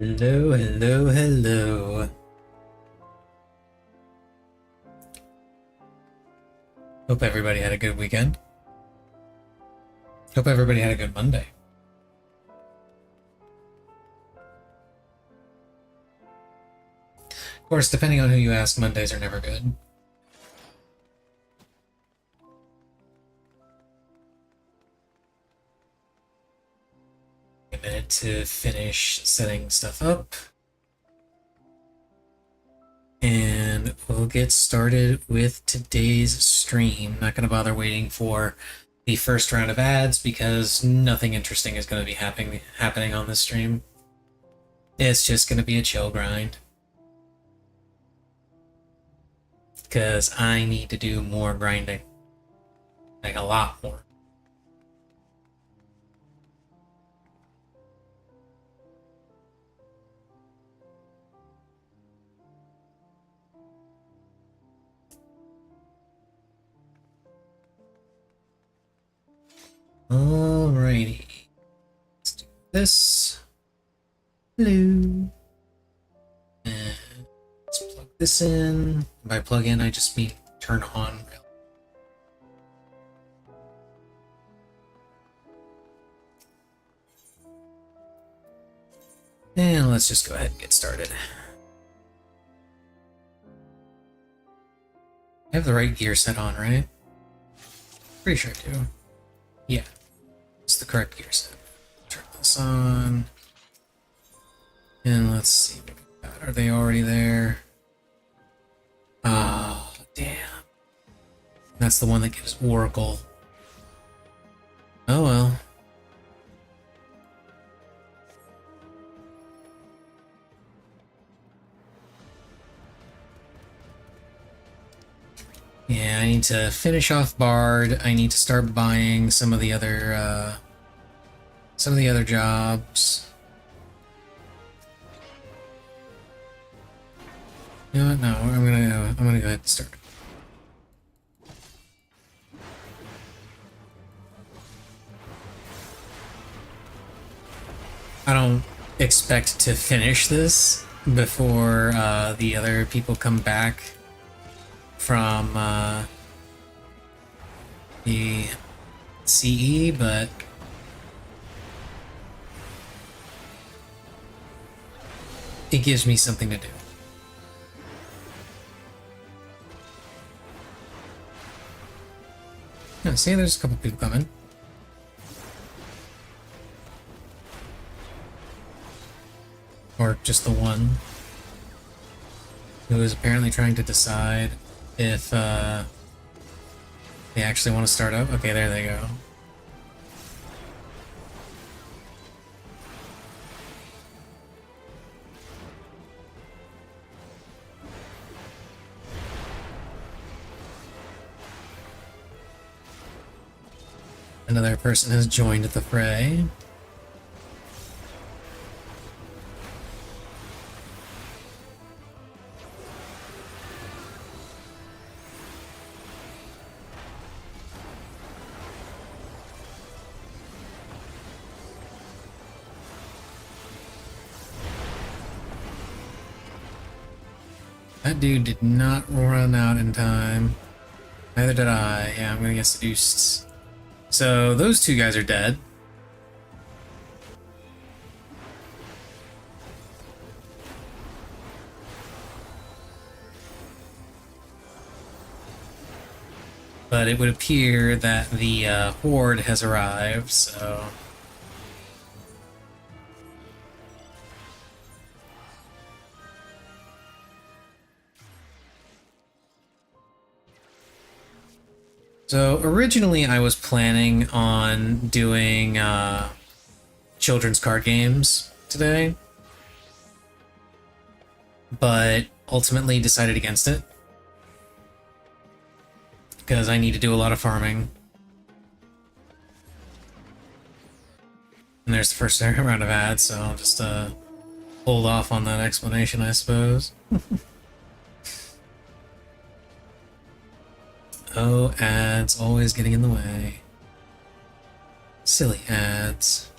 Hello, hello, hello. Hope everybody had a good weekend. Hope everybody had a good Monday. Of course, depending on who you ask, Mondays are never good. A minute to finish setting stuff up. And we'll get started with today's stream. Not going to bother waiting for the first round of ads because nothing interesting is going to be happening on this stream. It's just going to be a chill grind. Because I need to do more grinding. Like a lot more. Alrighty. Let's do this. Hello. And let's plug this in. By plug in, I just mean turn on. And let's just go ahead and get started. I have the right gear set on, right? Pretty sure I do. Yeah, it's the correct gear set. Turn this on. And let's see what we got. Are they already there? Oh, damn. That's the one that gives Oracle. Oh well. Yeah, I need to finish off Bard. I need to start buying some of the other jobs. You know what? No, I'm gonna go ahead and start. I don't expect to finish this before the other people come back from the CE, but it gives me something to do. Yeah, see, there's a couple people coming. Or just the one who is apparently trying to decide if they actually want to start up. Okay, there they go. Another person has joined the fray. That dude did not run out in time. Neither did I. Yeah, I'm gonna get seduced. So those two guys are dead. But it would appear that the horde has arrived, so... So originally I was planning on doing children's card games today, but ultimately decided against it because I need to do a lot of farming. And there's the first round of ads, so I'll just hold off on that explanation, I suppose. Oh, ads, always getting in the way. Silly ads.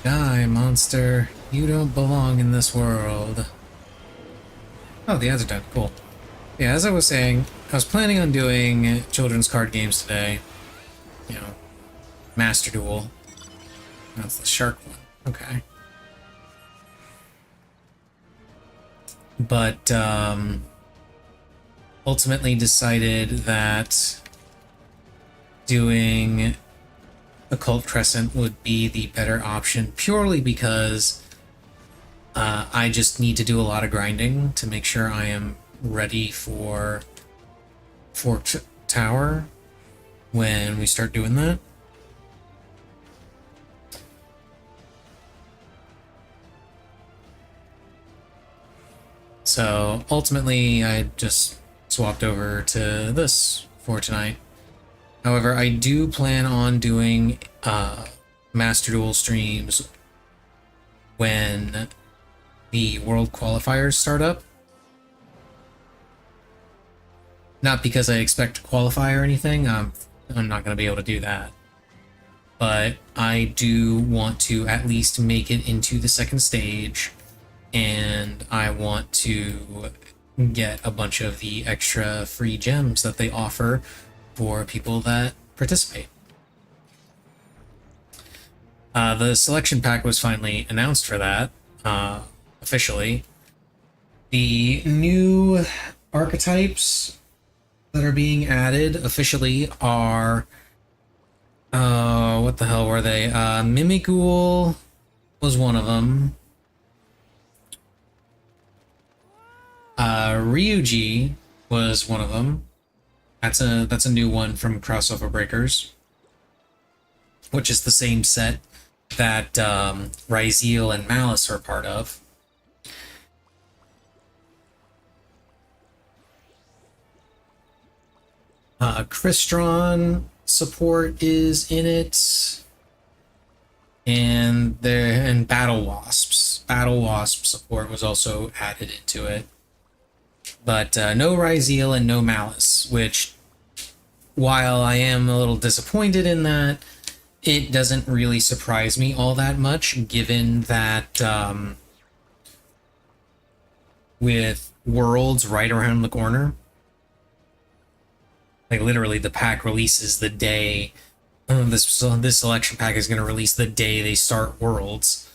Die, monster. You don't belong in this world. Oh, the ads are done. Cool. Yeah, as I was saying, I was planning on doing children's card games today. You know, Master Duel. That's the shark one. Okay. But, ultimately decided that doing Occult Crescent would be the better option, purely because I just need to do a lot of grinding to make sure I am ready for Forked Tower when we start doing that. So ultimately, I just swapped over to this for tonight. However, I do plan on doing Master Duel streams when the World Qualifiers start up. Not because I expect to qualify or anything, I'm not going to be able to do that. But I do want to at least make it into the second stage, and I want to get a bunch of the extra free gems that they offer for people that participate. The selection pack was finally announced for that, officially. The new archetypes that are being added officially are... what the hell were they? Mimikghoul was one of them. Ryuji was one of them. That's a new one from Crossover Breakers, which is the same set that Ryzeal and Malice are part of. Crystron support is in it, and Battle Wasps. Battle Wasp support was also added into it. But no Ryzeal and no Malice, which, while I am a little disappointed in that, it doesn't really surprise me all that much, given that with Worlds right around the corner, like literally the pack releases the day, this selection pack is going to release the day they start Worlds.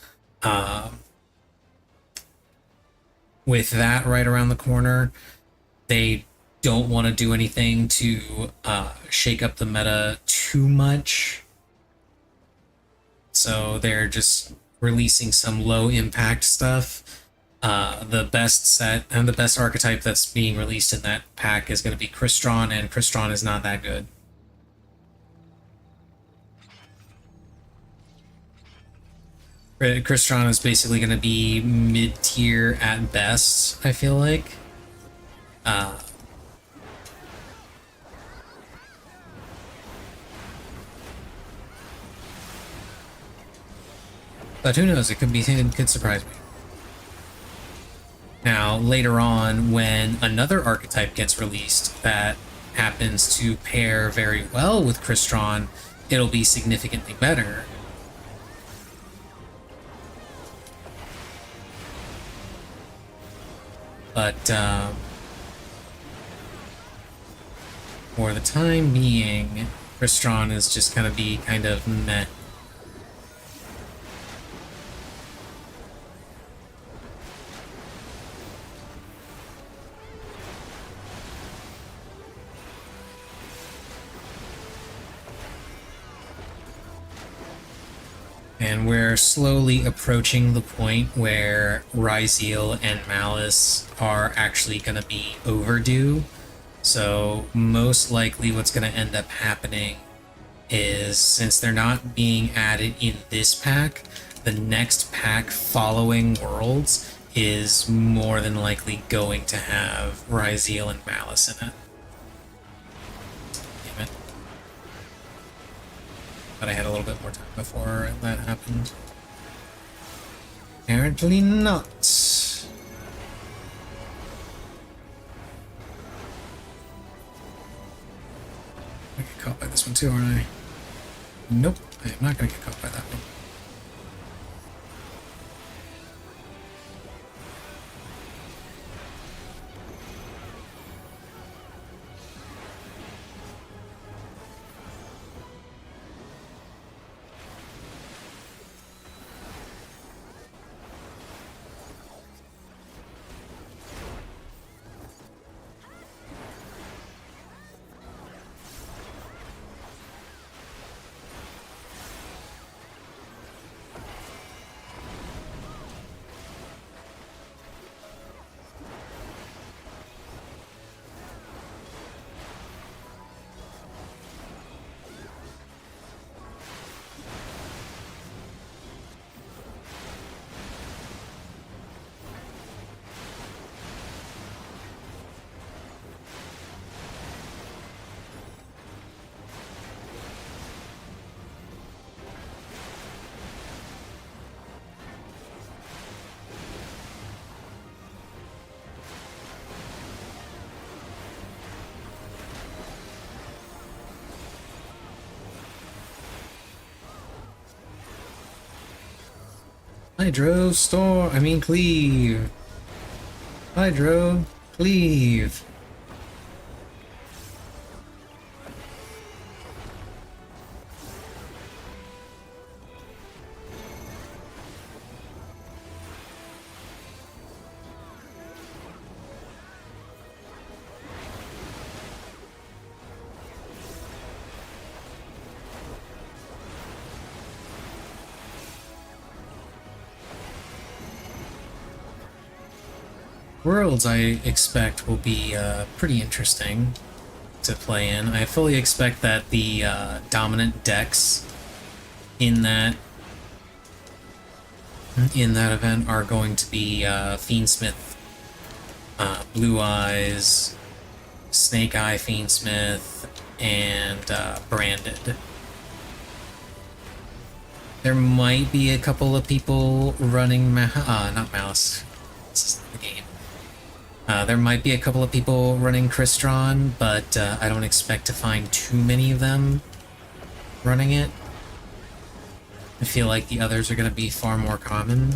With that right around the corner, they don't want to do anything to shake up the meta too much. So they're just releasing some low impact stuff. The best set and the best archetype that's being released in that pack is going to be Crystron, and Crystron is not that good. Crystron is basically going to be mid-tier at best, I feel like. But who knows, it could surprise me. Now, later on, when another archetype gets released that happens to pair very well with Crystron, it'll be significantly better. But for the time being, Crystron is just gonna be kind of meh. And we're slowly approaching the point where Ryzeal and Malice are actually going to be overdue. So most likely what's going to end up happening is, since they're not being added in this pack, the next pack following Worlds is more than likely going to have Ryzeal and Malice in it. Damn it. But I had a little bit more time before that happened. Apparently not. I get caught by this one too, aren't I? Nope, I am not going to get caught by that one. Hydro storm. I mean cleave. Hydro cleave. Worlds, I expect, will be pretty interesting to play in. I fully expect that the dominant decks in that event are going to be Fiendsmith, Blue Eyes, Snake Eye Fiendsmith, and Branded. There might be a couple of people running not Mouse. This is the game. There might be a couple of people running Crystron, but I don't expect to find too many of them running it. I feel like the others are going to be far more common.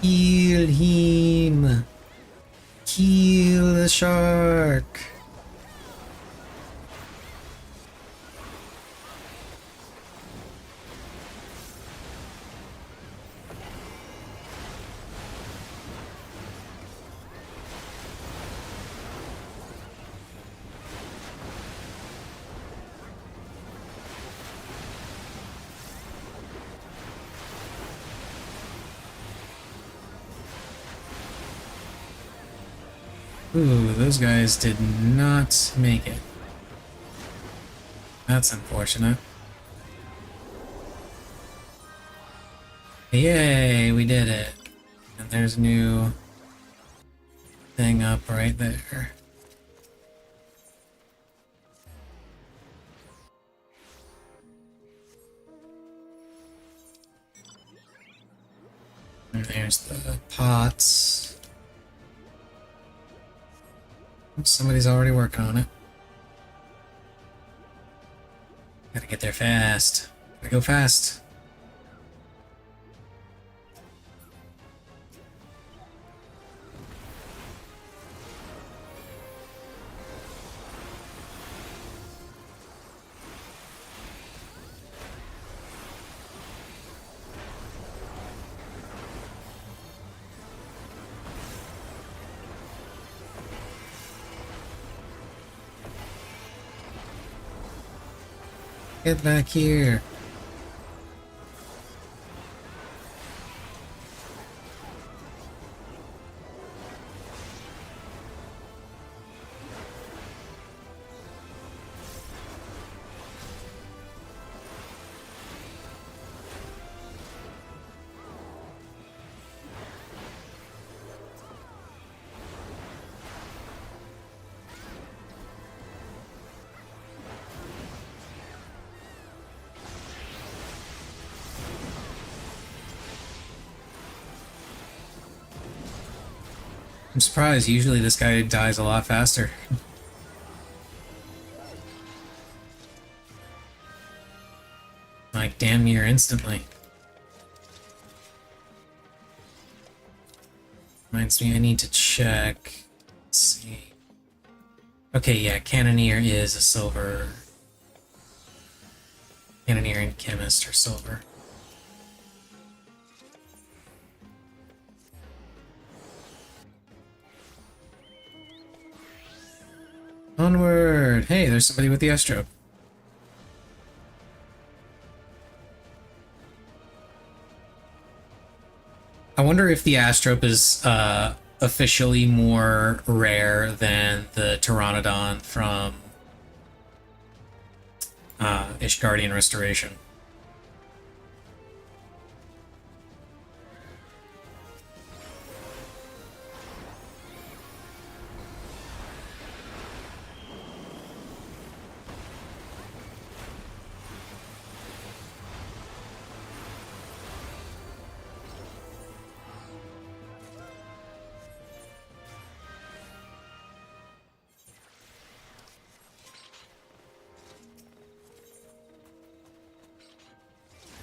Kill him! Kill the shark! Ooh, those guys did not make it. That's unfortunate. Yay, we did it. And there's a new thing up right there. And there's the pots. Somebody's already working on it. Gotta get there fast. Gotta go fast. Get back here. I'm surprised. Usually this guy dies a lot faster. Like, damn near instantly. Reminds me, I need to check. Let's see. Okay, yeah, Cannoneer is a silver. Cannoneer and Chemist are silver. Onward! Hey, there's somebody with the Astro. I wonder if the Astrop is officially more rare than the Pteranodon from Ishgardian Restoration.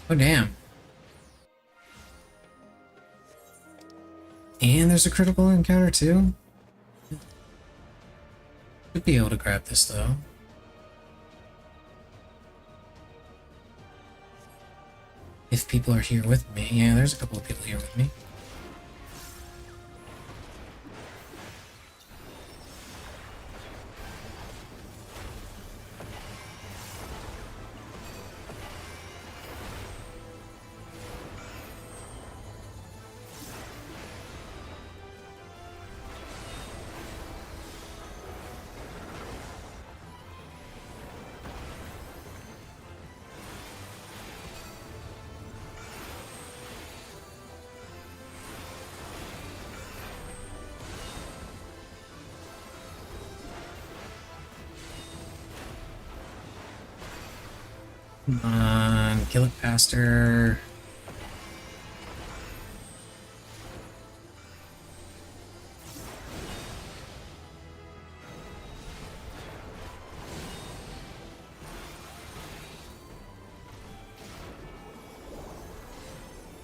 Oh, damn. And there's a critical encounter, too? Should be able to grab this, though. If people are here with me. Yeah, there's a couple of people here with me. Come on, kill it faster.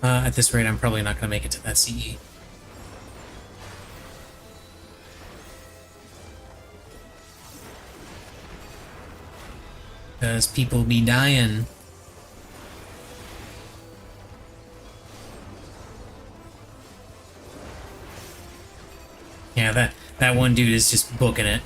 At this rate, I'm probably not going to make it to that CE. Because people be dying. Yeah, that one dude is just booking it.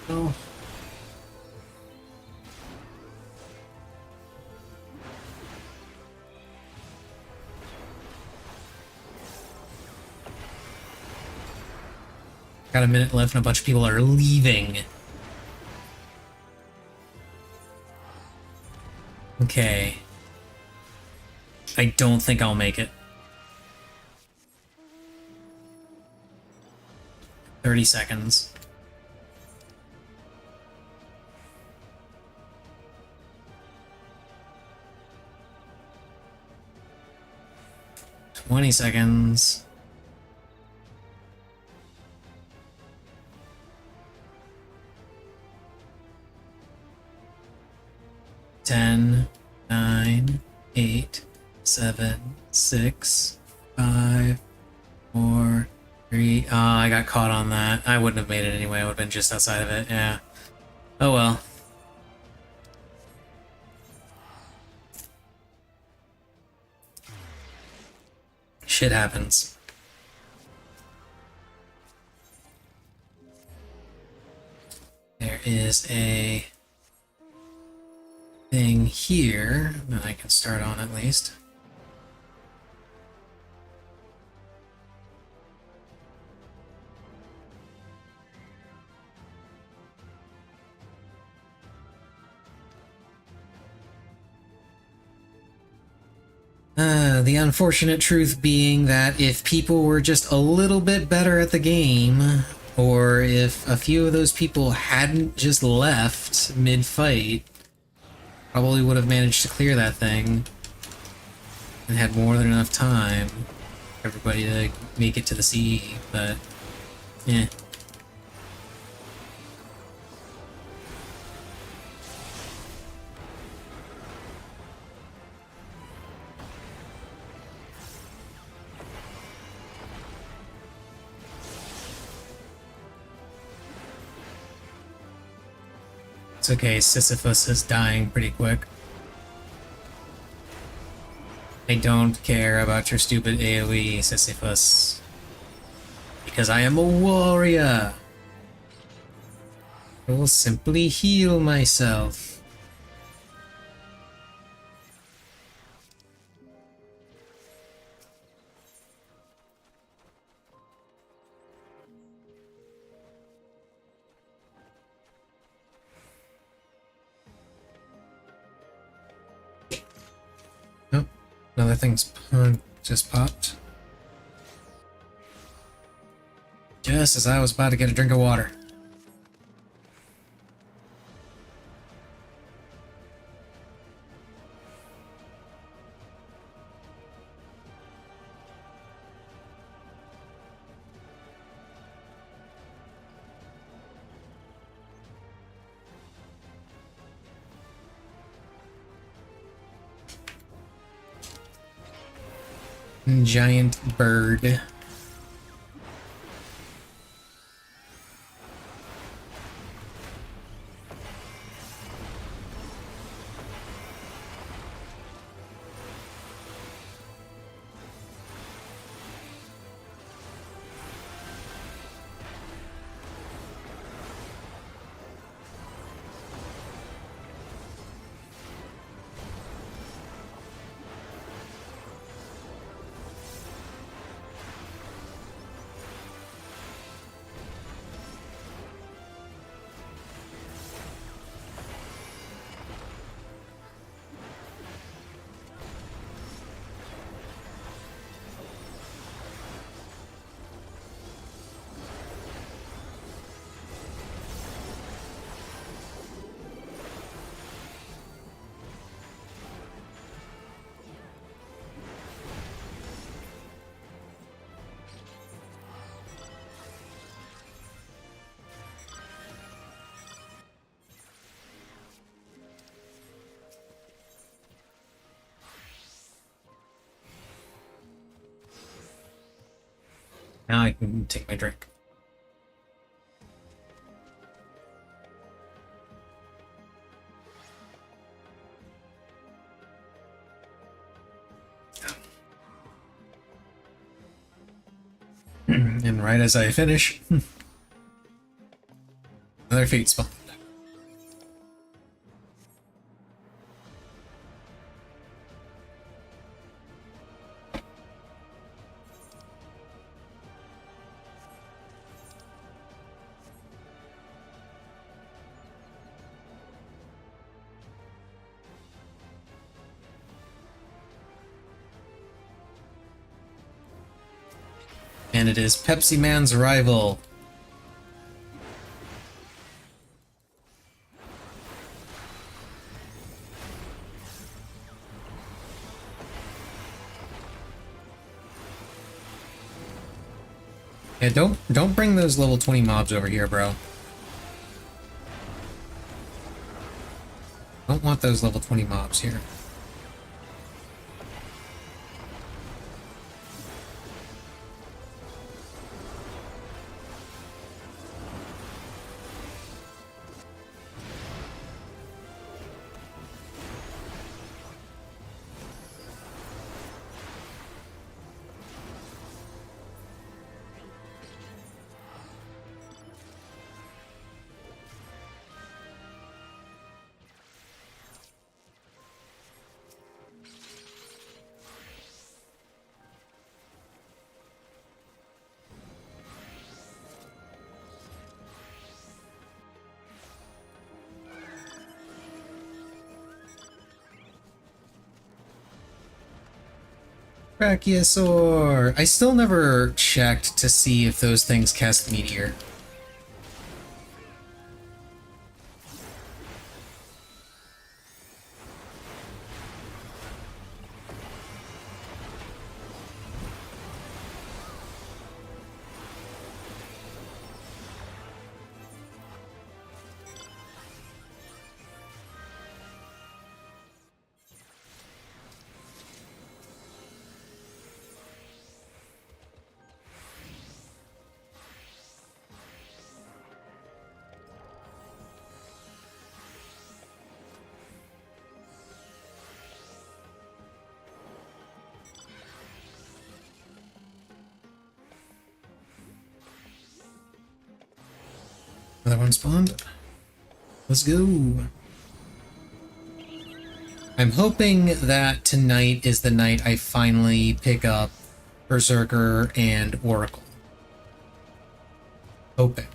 Oh. Got a minute left and a bunch of people are leaving. Okay. I don't think I'll make it. 30 seconds. Twenty seconds. Ten, 9, 8, 7, 6, 5, 4, 3. Oh, I got caught on that. I wouldn't have made it anyway. I would have been just outside of it. Yeah. Oh well. Shit happens. There is a thing here that I can start on at least. The unfortunate truth being that if people were just a little bit better at the game, or if a few of those people hadn't just left mid-fight, probably would have managed to clear that thing and had more than enough time for everybody to make it to the CE, but yeah. It's okay, Sisyphus is dying pretty quick. I don't care about your stupid AoE, Sisyphus. Because I am a warrior! I will simply heal myself. Oh, another thing's just popped. Just as I was about to get a drink of water. Giant bird. Now I can take my drink. And right as I finish, another fate spawn. And it is Pepsi Man's arrival. Yeah, don't bring those level 20 mobs over here, bro. Don't want those level 20 mobs here. Brachiosaur! I still never checked to see if those things cast Meteor. Another one spawned. Let's go. I'm hoping that tonight is the night I finally pick up Berserker and Oracle. Hoping.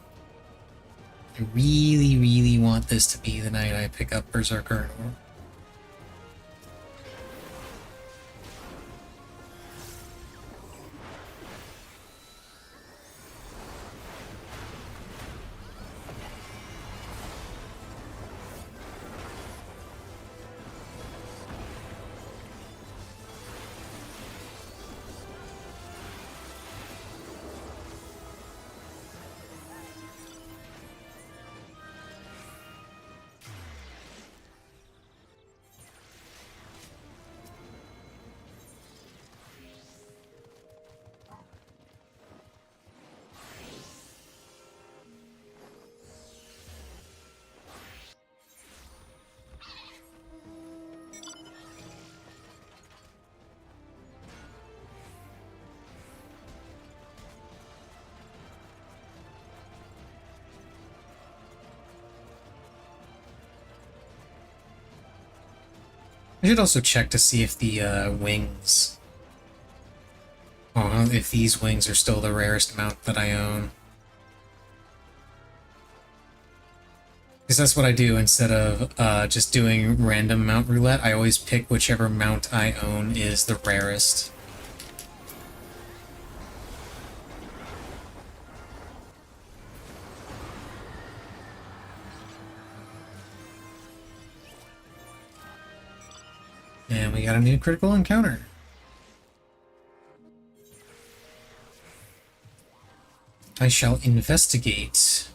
I really, really want this to be the night I pick up Berserker and Oracle. I should also check to see if the wings... Oh, if these wings are still the rarest mount that I own. Because that's what I do instead of just doing random mount roulette. I always pick whichever mount I own is the rarest. And we got a new critical encounter. I shall investigate.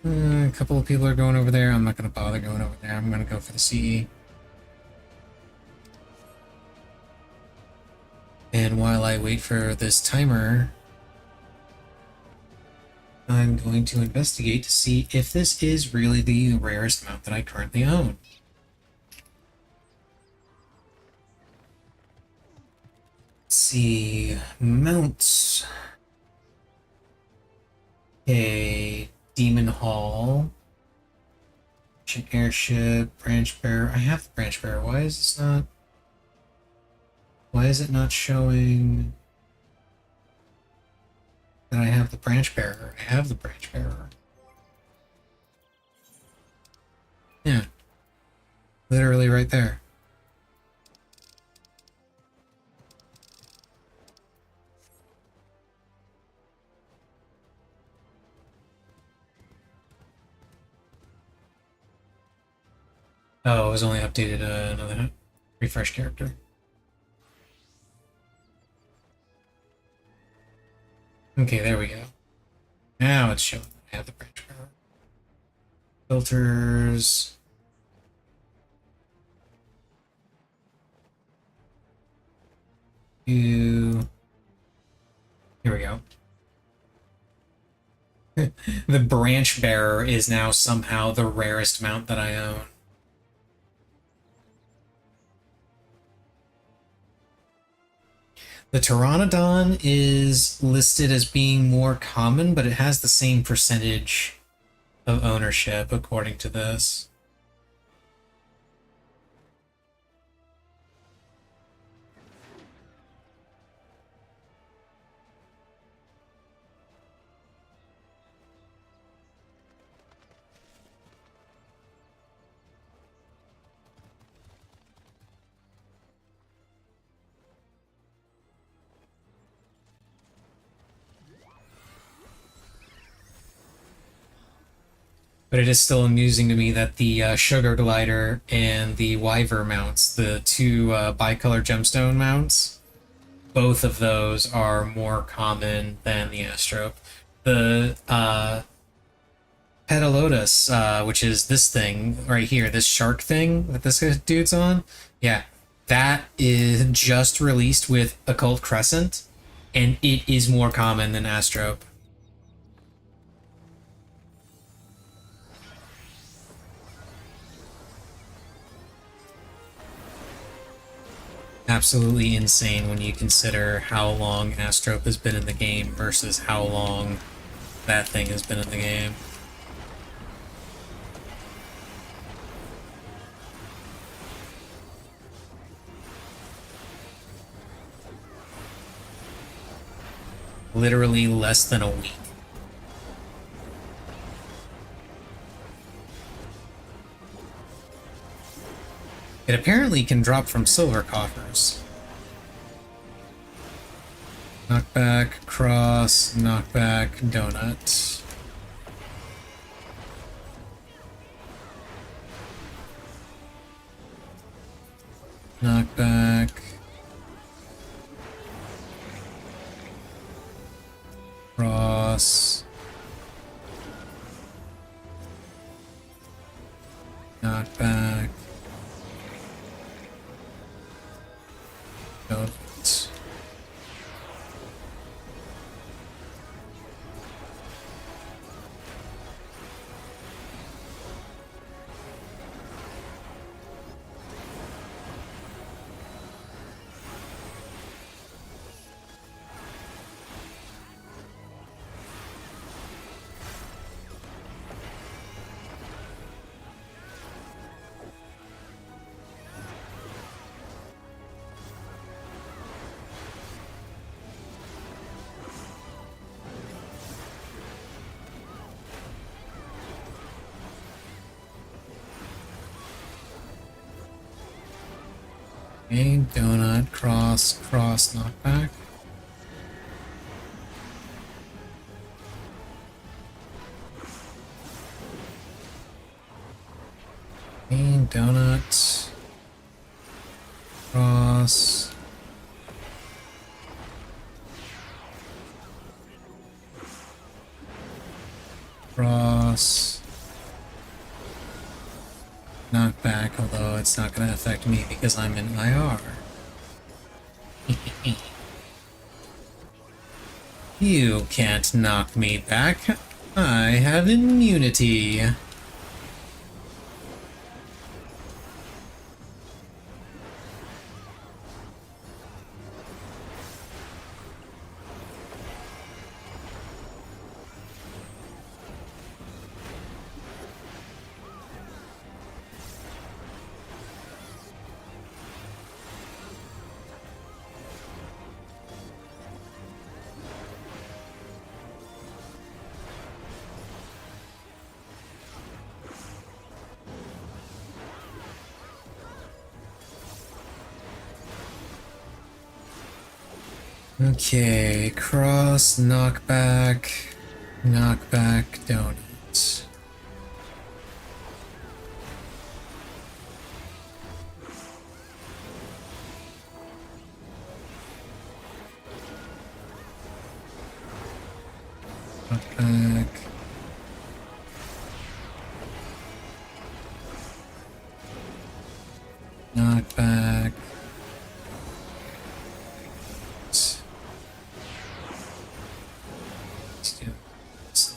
A couple of people are going over there. I'm not going to bother going over there. I'm going to go for the CE. And while I wait for this timer, I'm going to investigate to see if this is really the rarest mount that I currently own. Let's see, mounts. Okay, Demon Hall. Airship, Branch Bearer. I have the Branch Bearer. Why is this not... Why is it not showing that I have the Branch Bearer? I have the Branch Bearer. Yeah. Literally right there. Oh, it was only updated another refresh character. Okay, there we go. Now it's showing that I have the Branch Bearer. Filters. Here we go. The Branch Bearer is now somehow the rarest mount that I own. The Pteranodon is listed as being more common, but it has the same percentage of ownership according to this. But it is still amusing to me that the Sugar Glider and the Wyver mounts, the two bicolor gemstone mounts, both of those are more common than the Astrope. The Petalotus, which is this thing right here, this shark thing that this dude's on, yeah, that is just released with Occult Crescent, and it is more common than Astrope. Absolutely insane when you consider how long Astrope has been in the game versus how long that thing has been in the game. Literally less than a week. It apparently can drop from silver coffers. Knockback, cross, knockback, donut. Knockback. Cross. Knockback. Donut. Okay, donut, cross, cross, knockback. Okay, donut, cross. Cross. Knockback, although it's not going to affect me because I'm in IR. You can't knock me back. I have immunity. Okay, cross, knockback, knockback, donut. Knockback. Knockback. Let's do this.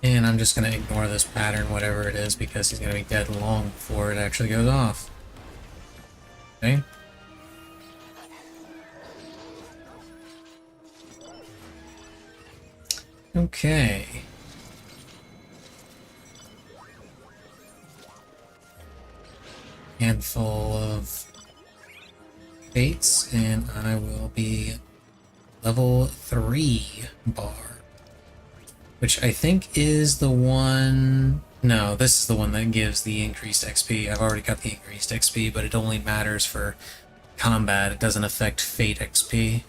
And I'm just going to ignore this pattern, whatever it is, because he's going to be dead long before it actually goes off. Okay. Okay. Handful of fates, and I will be level 3 bar. Which I think is the one... No, this is the one that gives the increased XP. I've already got the increased XP, but it only matters for combat. It doesn't affect Fate XP.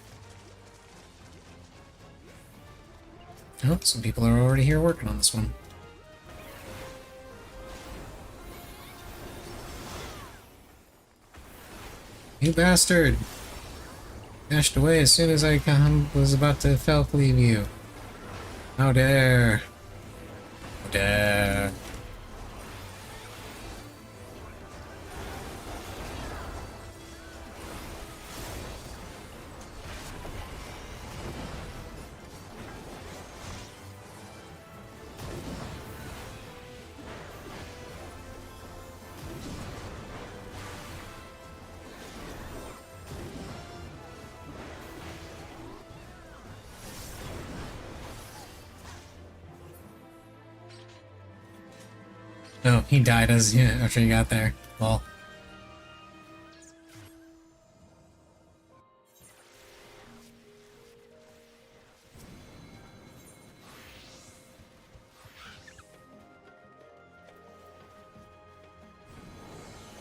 Oh, some people are already here working on this one. You bastard! Dashed away as soon as I was about to Felk leave you. How dare! How dare! Oh, he died after he got there. Well.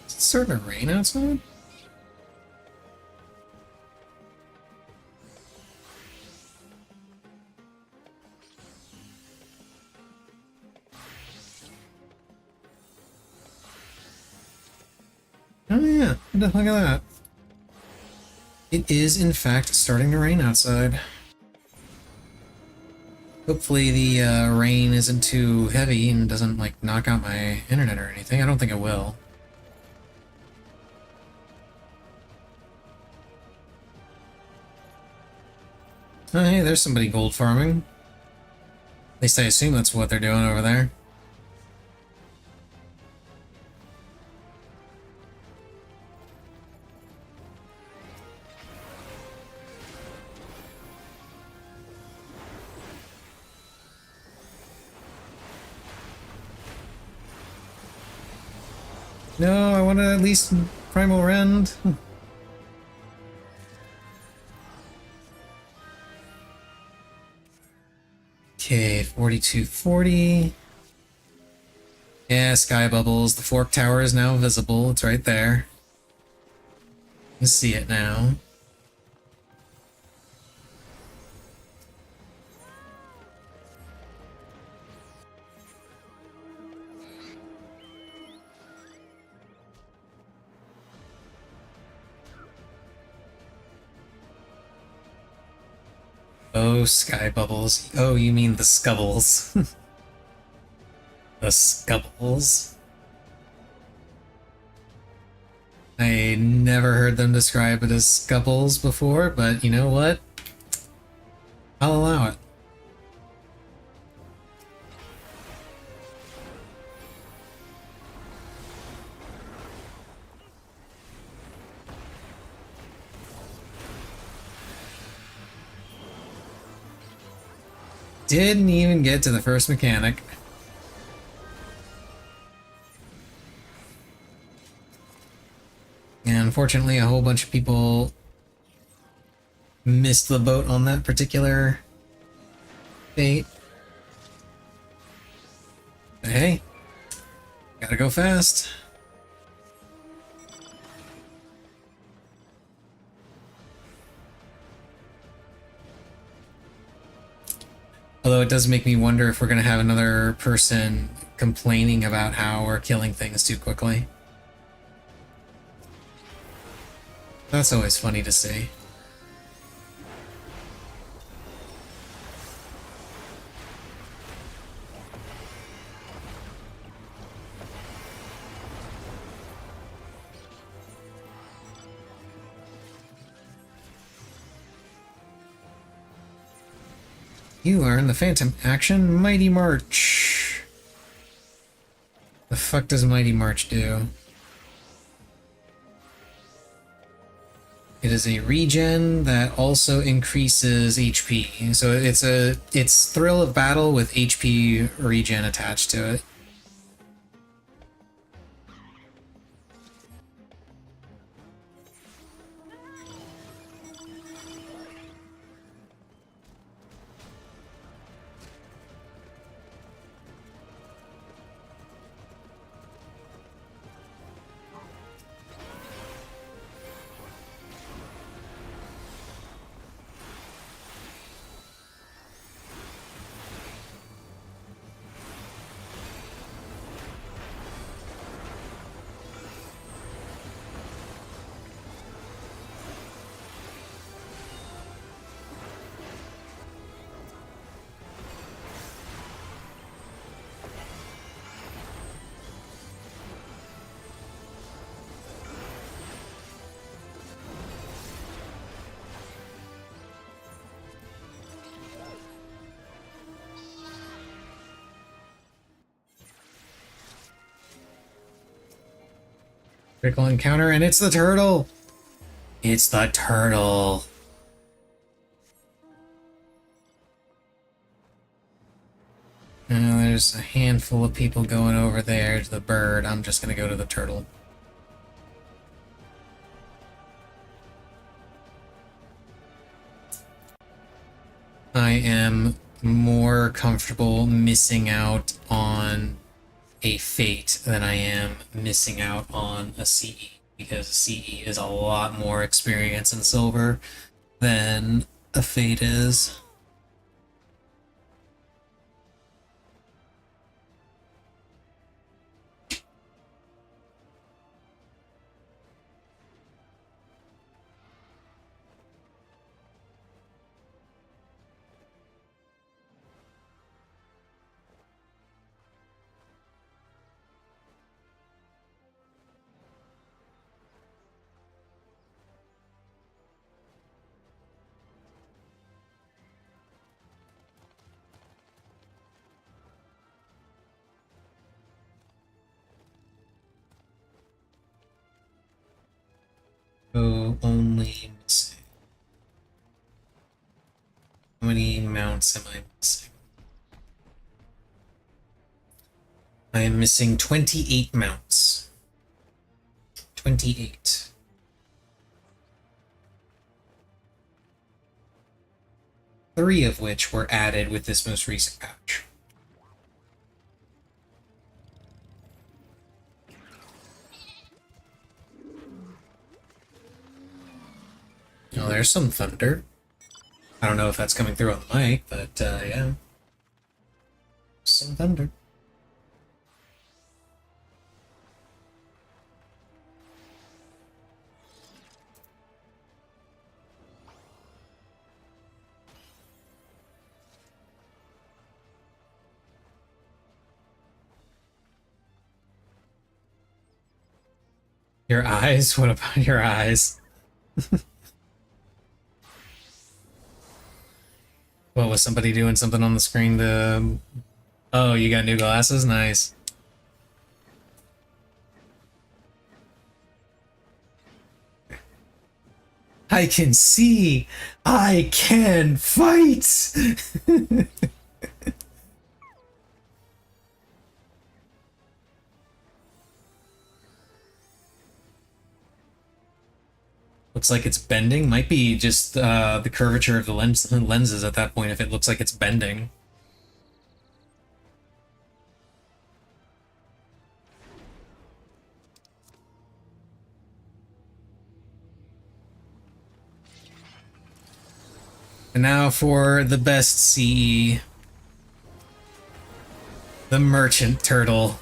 Is it starting to rain outside? Oh yeah, look at that. It is in fact starting to rain outside. Hopefully the rain isn't too heavy and doesn't like knock out my internet or anything. I don't think it will. Oh, hey, there's somebody gold farming. At least I assume that's what they're doing over there. No, I want to at least primal rend. Okay, 4240. Yeah, sky bubbles. The fork tower is now visible. It's right there. You see it now. Oh, sky bubbles. Oh, you mean the scubbles. The scubbles. I never heard them describe it as scubbles before, but you know what? I'll allow it. Didn't even get to the first mechanic. And unfortunately, a whole bunch of people missed the boat on that particular fate. But hey, gotta go fast. Although it does make me wonder if we're gonna have another person complaining about how we're killing things too quickly. That's always funny to see. You learn the Phantom action, Mighty March. The fuck does Mighty March do? It is a regen that also increases HP. So it's Thrill of Battle with HP regen attached to it. Critical encounter, and it's the turtle! It's the turtle! Now there's a handful of people going over there to the bird. I'm just gonna go to the turtle. I am more comfortable missing out on a fate than I am missing out on a CE, because a CE is a lot more experience in silver than a fate is. So only missing. How many mounts am I missing? I am missing 28 mounts. 28. Three of which were added with this most recent patch. Oh, there's some thunder. I don't know if that's coming through on the mic, but yeah. Some thunder. Your eyes? What about your eyes? What, was somebody doing something on the screen to... Oh, you got new glasses? Nice. I can see! I can fight! Looks like it's bending. Might be just the curvature of the lenses at that point if it looks like it's bending. And now for the best CE. The Merchant Turtle.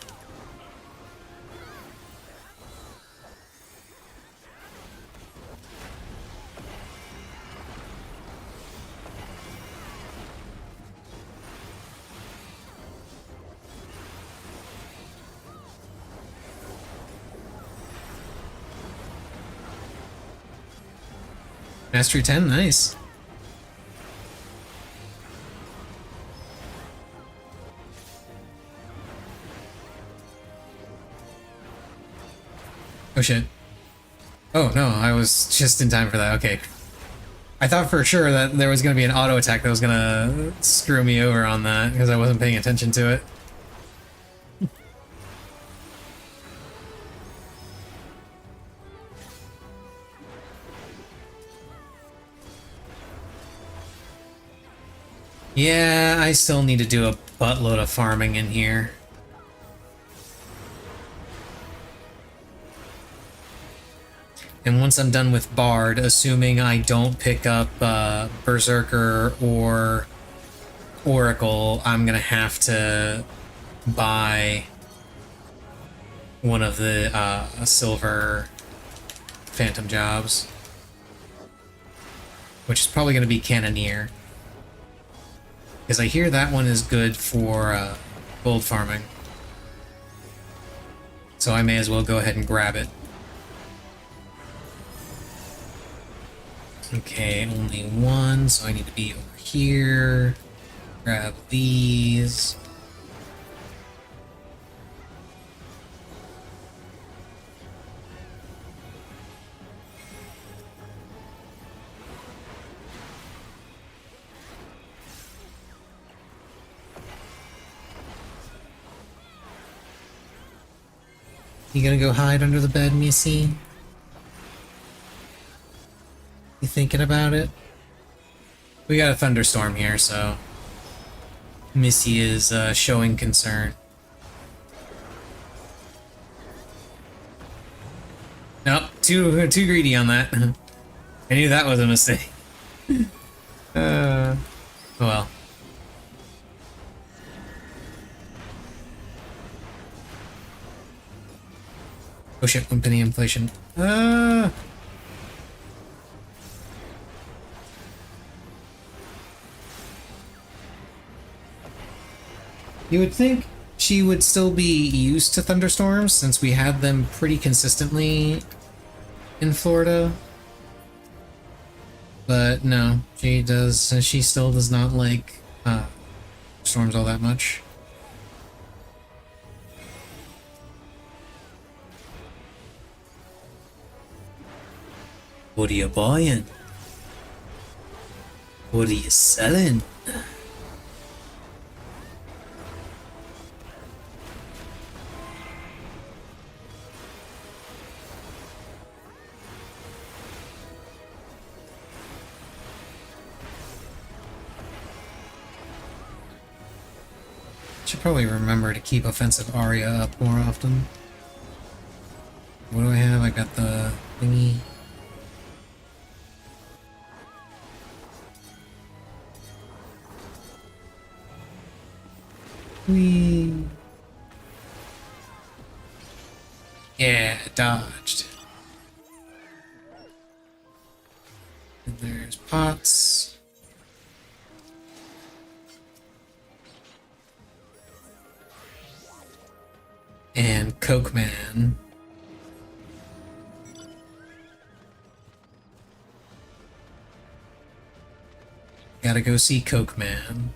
Mastery 10, nice. Oh shit. Oh no, I was just in time for that, okay. I thought for sure that there was going to be an auto attack that was going to screw me over on that because I wasn't paying attention to it. Yeah, I still need to do a buttload of farming in here. And once I'm done with Bard, assuming I don't pick up Berserker or Oracle, I'm gonna have to buy one of the silver Phantom jobs, which is probably gonna be Cannoneer. Because I hear that one is good for gold farming. So I may as well go ahead and grab it. Okay, only one, so I need to be over here. Grab these. You gonna go hide under the bed, Missy? You thinking about it? We got a thunderstorm here, so Missy is showing concern. Nope, too greedy on that. I knew that was a mistake. Oh well. Oh shit, one penny inflation. You would think she would still be used to thunderstorms since we had them pretty consistently in Florida. But no, she still does not like storms all that much. What are you buying? What are you selling? Should probably remember to keep offensive aria up more often. What do I have? I got the thingy. Whee! Yeah, dodged. And there's pots. And Coke Man. Gotta go see Coke Man.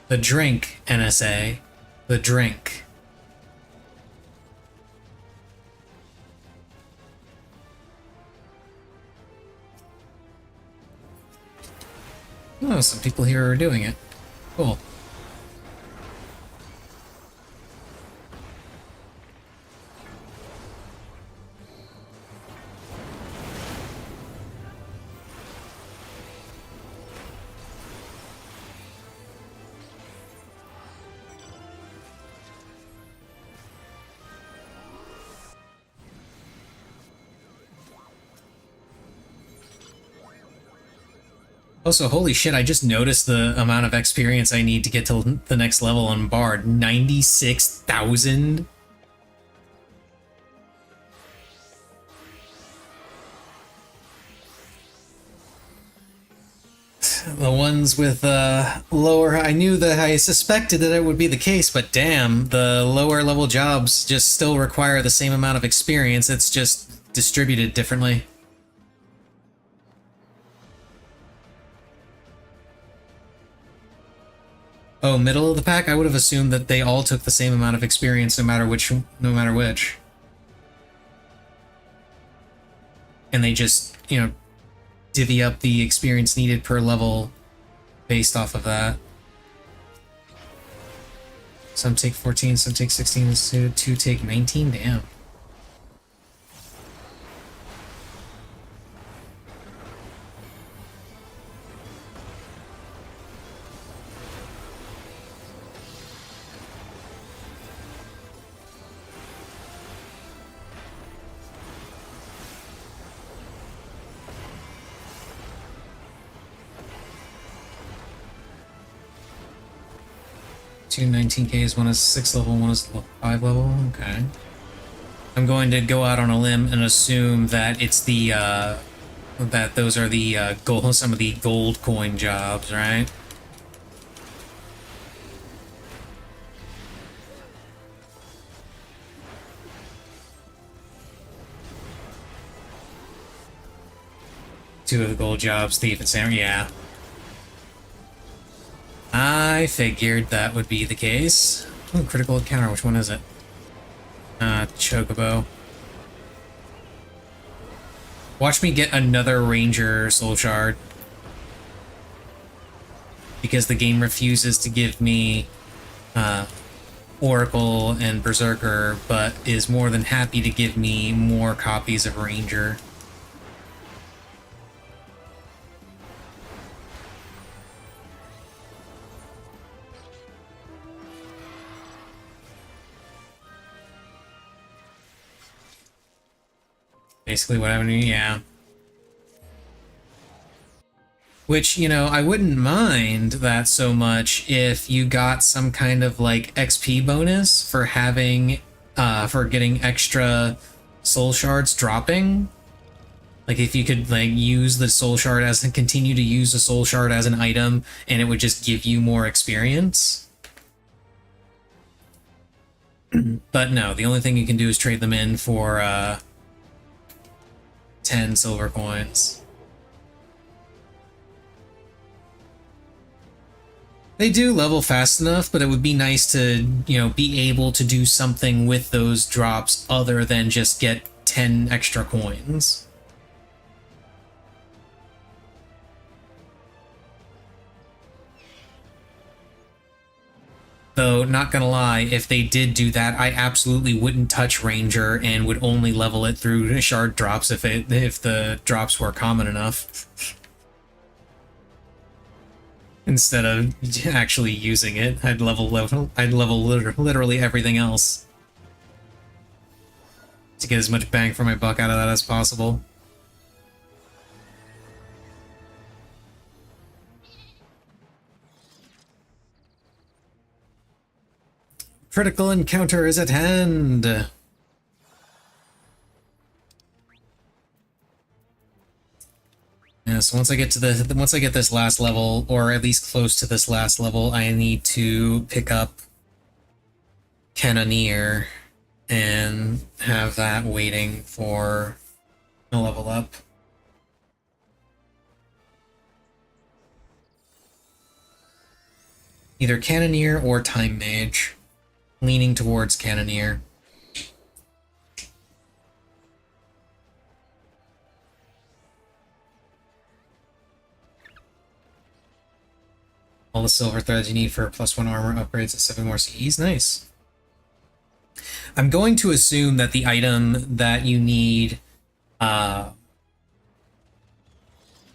The drink, NSA. The drink. Oh, some people here are doing it. Cool. Also, holy shit, I just noticed the amount of experience I need to get to the next level on Bard. 96,000? The ones with lower... I knew that I suspected that it would be the case, but damn, the lower level jobs just still require the same amount of experience. It's just distributed differently. Oh, middle of the pack? I would have assumed that they all took the same amount of experience no matter which. And they just, you know, divvy up the experience needed per level based off of that. Some take 14, some take 16, so two take 19, damn. Two 19Ks, one is 6 level, one is 5 level, okay. I'm going to go out on a limb and assume that it's the, that those are the, gold, some of the gold coin jobs, right? Two of the gold jobs, Thief and Samurai, yeah. I figured that would be the case. Ooh, critical encounter, which one is it? Chocobo. Watch me get another Ranger Soul Shard. Because the game refuses to give me Oracle and Berserker, but is more than happy to give me more copies of Ranger. Basically what happened to me, yeah. Which, you know, I wouldn't mind that so much if you got some kind of, like, XP bonus for having, for getting extra soul shards dropping. Like, if you could, like, use the soul shard as, and continue to use the soul shard as an item, and it would just give you more experience. But no, the only thing you can do is trade them in for, 10 silver coins. They do level fast enough, but it would be nice to, be able to do something with those drops other than just get 10 extra coins. Though, not gonna lie, if they did do that, I absolutely wouldn't touch Ranger and would only level it through shard drops if the drops were common enough. Instead of actually using it, I'd level literally everything else to get as much bang for my buck out of that as possible. Critical encounter is at hand. Yeah, so once I get this last level, or at least close to this last level, I need to pick up Cannoneer and have that waiting for a level up. Either Cannoneer or Time Mage. Leaning towards Cannoneer. All the silver threads you need for +1 armor upgrades at 7 more CEs. Nice. I'm going to assume that the item that you need for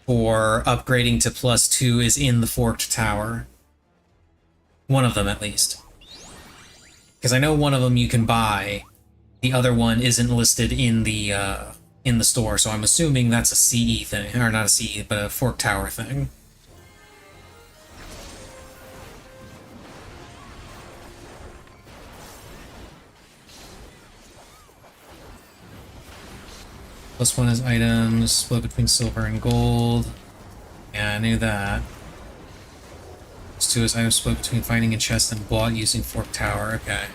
upgrading to +2 is in the Forked Tower. One of them, at least. Because I know one of them you can buy, the other one isn't listed in the store, so I'm assuming that's a CE thing, or not a CE, but a Fork Tower thing. +1 is items, split between silver and gold. Yeah, I knew that. +2 is items split between finding a chest and bought using Fork Tower. Okay.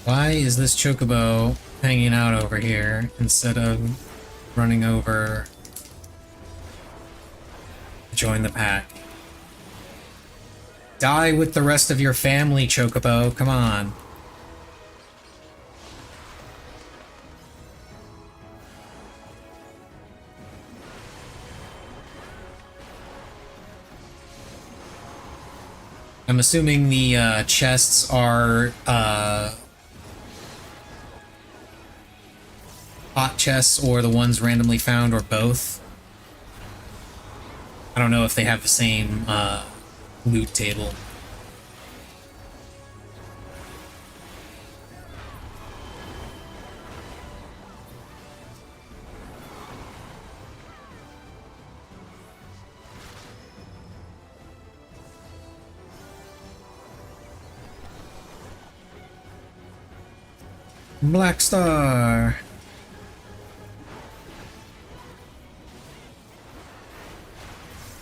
Why is this chocobo hanging out over here instead of running over to join the pack? Die with the rest of your family, chocobo. Come on. I'm assuming the chests are hot chests or the ones randomly found or both. I don't know if they have the same loot table. Black Star.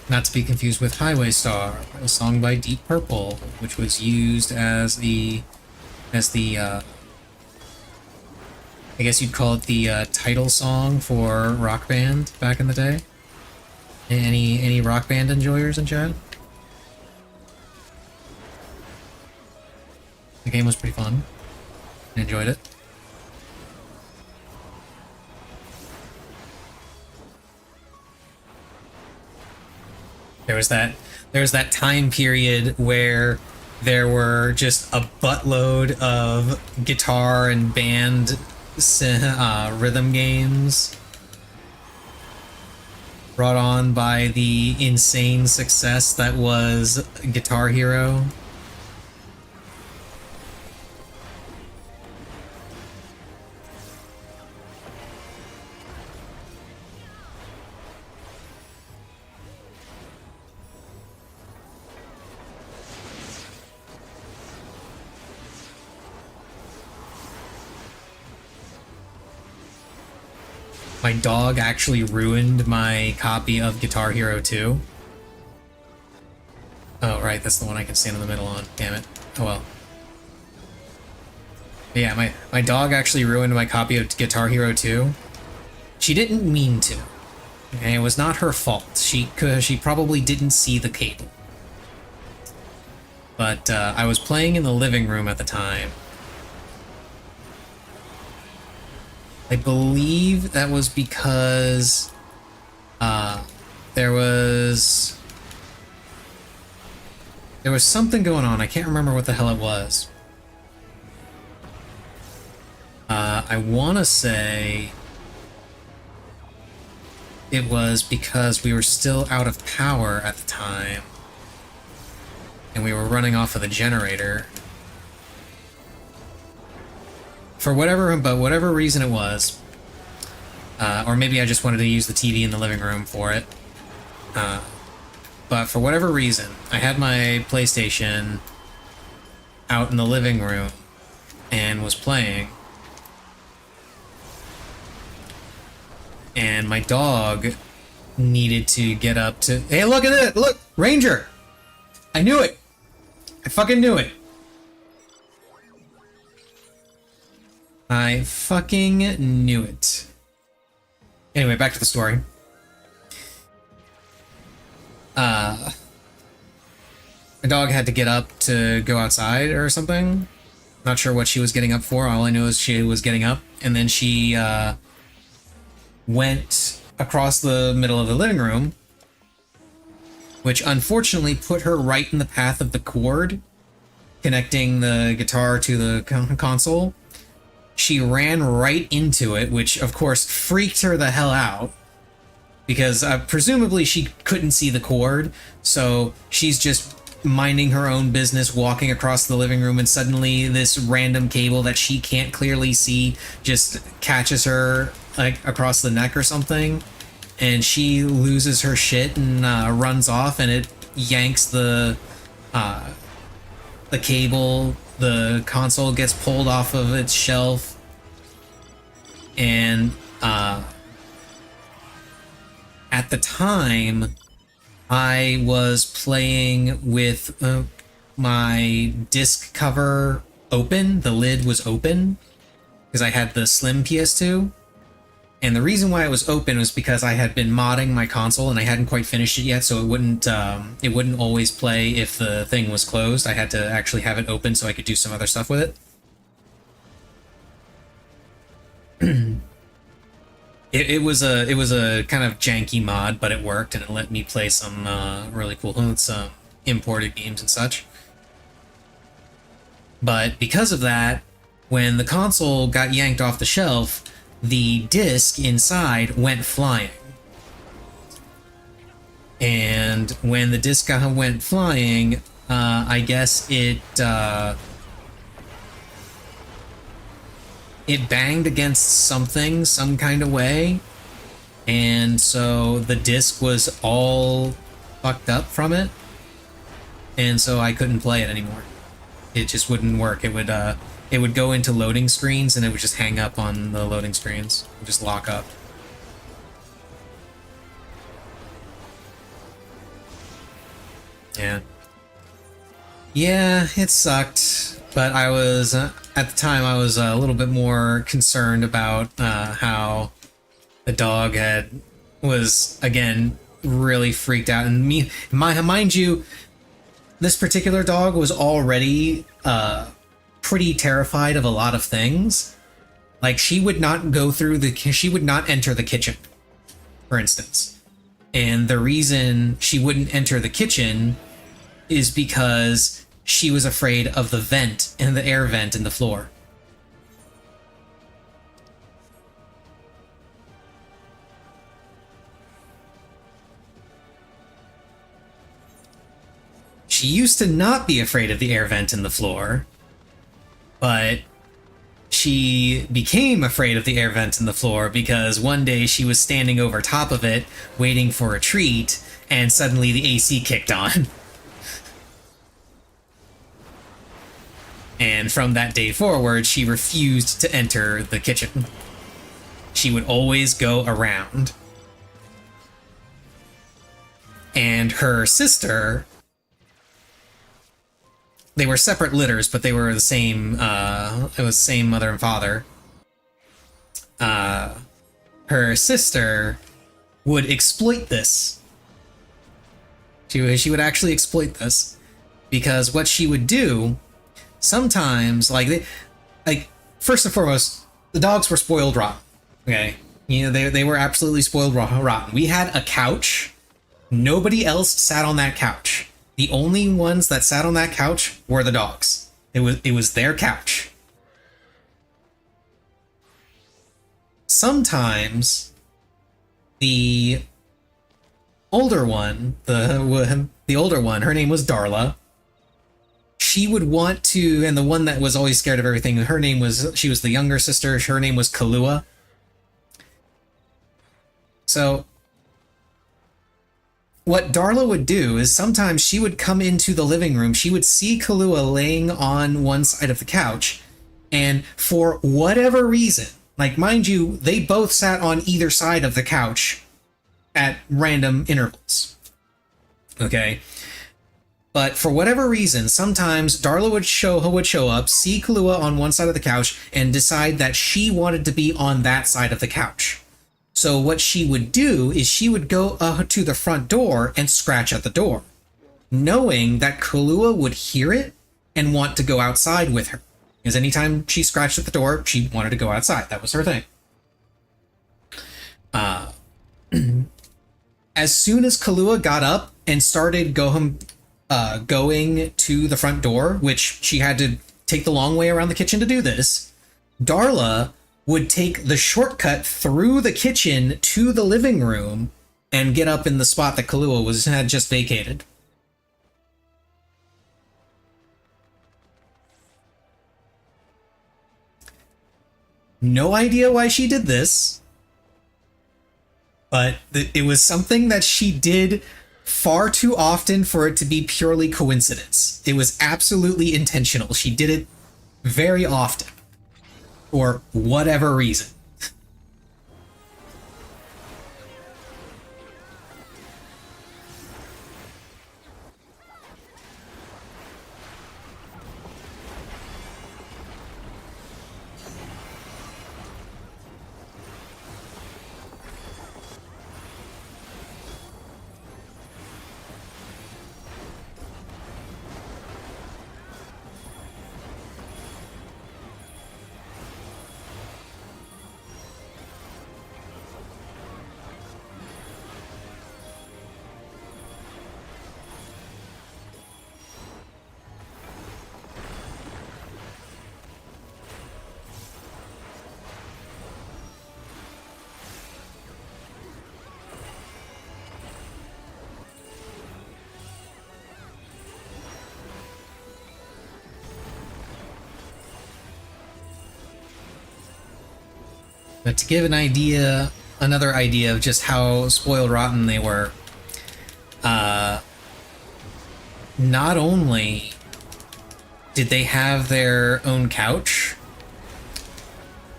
Not to be confused with Highway Star, a song by Deep Purple, which was used as the I guess you'd call it the title song for Rock Band back in the day. Any Rock Band enjoyers in chat? The game was pretty fun. I enjoyed it. There was that time period where there were just a buttload of guitar and band rhythm games brought on by the insane success that was Guitar Hero. My dog actually ruined my copy of Guitar Hero 2. Oh, right, that's the one I can stand in the middle on. Damn it. Oh well. But yeah, my dog actually ruined my copy of Guitar Hero 2. She didn't mean to. Okay, it was not her fault. She probably didn't see the cable. But I was playing in the living room at the time. I believe that was because there was something going on. I can't remember what the hell it was. I want to say it was because we were still out of power at the time, and we were running off of the generator. For whatever reason it was, or maybe I just wanted to use the TV in the living room for it. But for whatever reason, I had my PlayStation out in the living room and was playing. And my dog needed to get up to... Hey, look at it! Look! Ranger! I knew it! I fucking knew it! I fucking knew it. Anyway, back to the story. My dog had to get up to go outside or something. Not sure what she was getting up for. All I know is she was getting up. And then she went across the middle of the living room, which unfortunately put her right in the path of the cord connecting the guitar to the console. She ran right into it, which of course freaked her the hell out, because presumably she couldn't see the cord, so she's just minding her own business, walking across the living room, and suddenly this random cable that she can't clearly see just catches her like across the neck or something, and she loses her shit and runs off, and it yanks the cable. The console gets pulled off of its shelf, and at the time I was playing with my disc cover open. The lid was open because I had the slim PS2. And the reason why it was open was because I had been modding my console and I hadn't quite finished it yet, so it wouldn't always play if the thing was closed. I had to actually have it open so I could do some other stuff with it. It was a kind of janky mod, but it worked, and it let me play some really cool some imported games and such. But because of that, when the console got yanked off the shelf, the disc inside went flying. And when the disc went flying, I guess it banged against something, some kind of way, and so the disc was all fucked up from it, and so I couldn't play it anymore. It just wouldn't work. It would go into loading screens, and it would just hang up on the loading screens. It would just lock up. Yeah, it sucked, but I was, at the time, I was a little bit more concerned about how the dog was, again, really freaked out. And mind you, this particular dog was already pretty terrified of a lot of things. Like, she would not enter the kitchen, for instance. And the reason she wouldn't enter the kitchen is because she was afraid of the vent and the air vent in the floor. She used to not be afraid of the air vent in the floor, but she became afraid of the air vent in the floor because one day she was standing over top of it waiting for a treat, and suddenly the AC kicked on. And from that day forward, she refused to enter the kitchen. she would always go around. And her sister, they were separate litters, but they were the same, it was same mother and father. Her sister would exploit this. She would actually exploit this, because what she would do sometimes, like first and foremost, the dogs were spoiled rotten. Okay, you know, they were absolutely spoiled rotten. We had a couch. Nobody else sat on that couch. The only ones that sat on that couch were the dogs. It was their couch. Sometimes the older one, the older one, her name was Darla. She would want to, and the one that was always scared of everything, she was the younger sister, her name was Kahlua. So what Darla would do is sometimes she would come into the living room, she would see Kahlua laying on one side of the couch, and for whatever reason, like, mind you, they both sat on either side of the couch at random intervals. Okay? But for whatever reason, sometimes Darla would show up, see Kahlua on one side of the couch, and decide that she wanted to be on that side of the couch. So what she would do is she would go to the front door and scratch at the door, knowing that Kahlua would hear it and want to go outside with her. Because anytime she scratched at the door, she wanted to go outside. That was her thing. As soon as Kahlua got up and started going to the front door, which she had to take the long way around the kitchen to do this, Darla would take the shortcut through the kitchen to the living room and get up in the spot that Kahlua had just vacated. No idea why she did this, but it was something that she did far too often for it to be purely coincidence. It was absolutely intentional. She did it very often, for whatever reason. But to give another idea of just how spoiled rotten they were, not only did they have their own couch,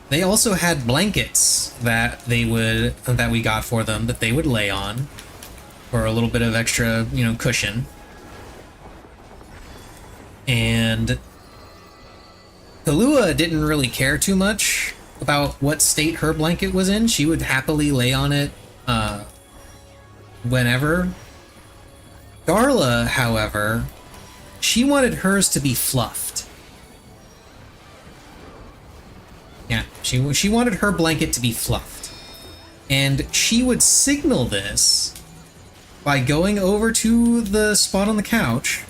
they also had blankets that we got for them that they would lay on for a little bit of extra, cushion. And Kahlua didn't really care too much about what state her blanket was in. She would happily lay on it whenever. Darla, however, she wanted hers to be fluffed. Yeah, she wanted her blanket to be fluffed. And she would signal this by going over to the spot on the couch.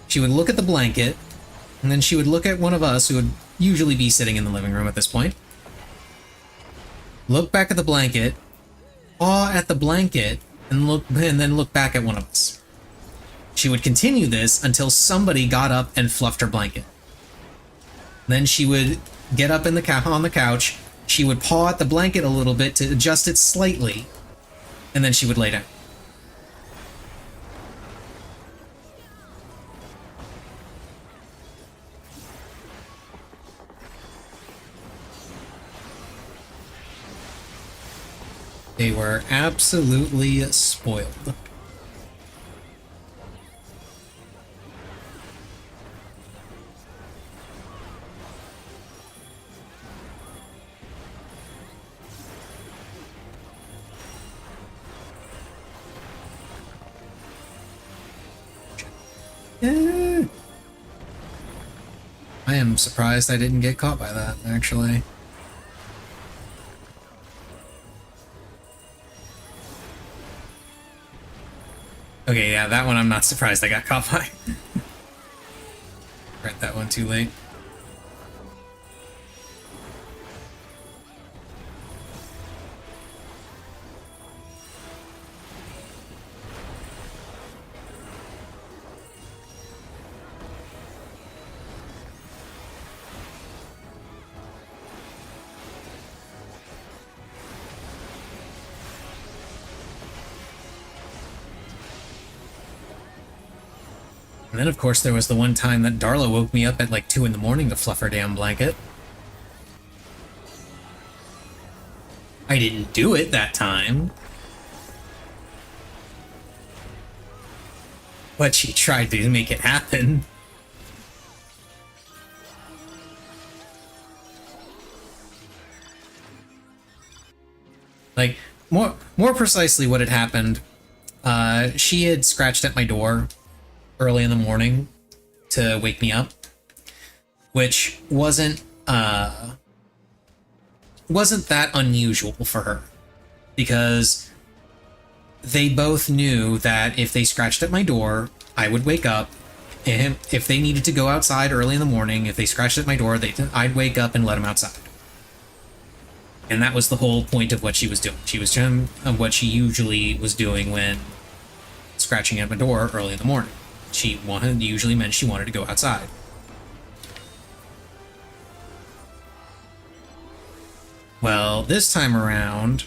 She would look at the blanket, and then she would look at one of us who would usually be sitting in the living room at this point. Look back at the blanket, paw at the blanket, and then look back at one of us. She would continue this until somebody got up and fluffed her blanket. Then she would get up on the couch, she would paw at the blanket a little bit to adjust it slightly, and then she would lay down. They were absolutely spoiled. Eh, I am surprised I didn't get caught by that, actually. Okay, yeah, that one I'm not surprised I got caught by. Read that one too late. And then, of course, there was the one time that Darla woke me up at like 2 in the morning to fluff her damn blanket. I didn't do it that time. But she tried to make it happen. Like, more precisely what had happened, she had scratched at my door early in the morning to wake me up, which wasn't that unusual for her, because they both knew that if they scratched at my door, I would wake up, and if they needed to go outside early in the morning, if they scratched at my door, I'd wake up and let them outside. And that was the whole point of what she was doing. She was doing what she usually was doing when scratching at my door early in the morning. Usually meant she wanted to go outside. Well, this time around,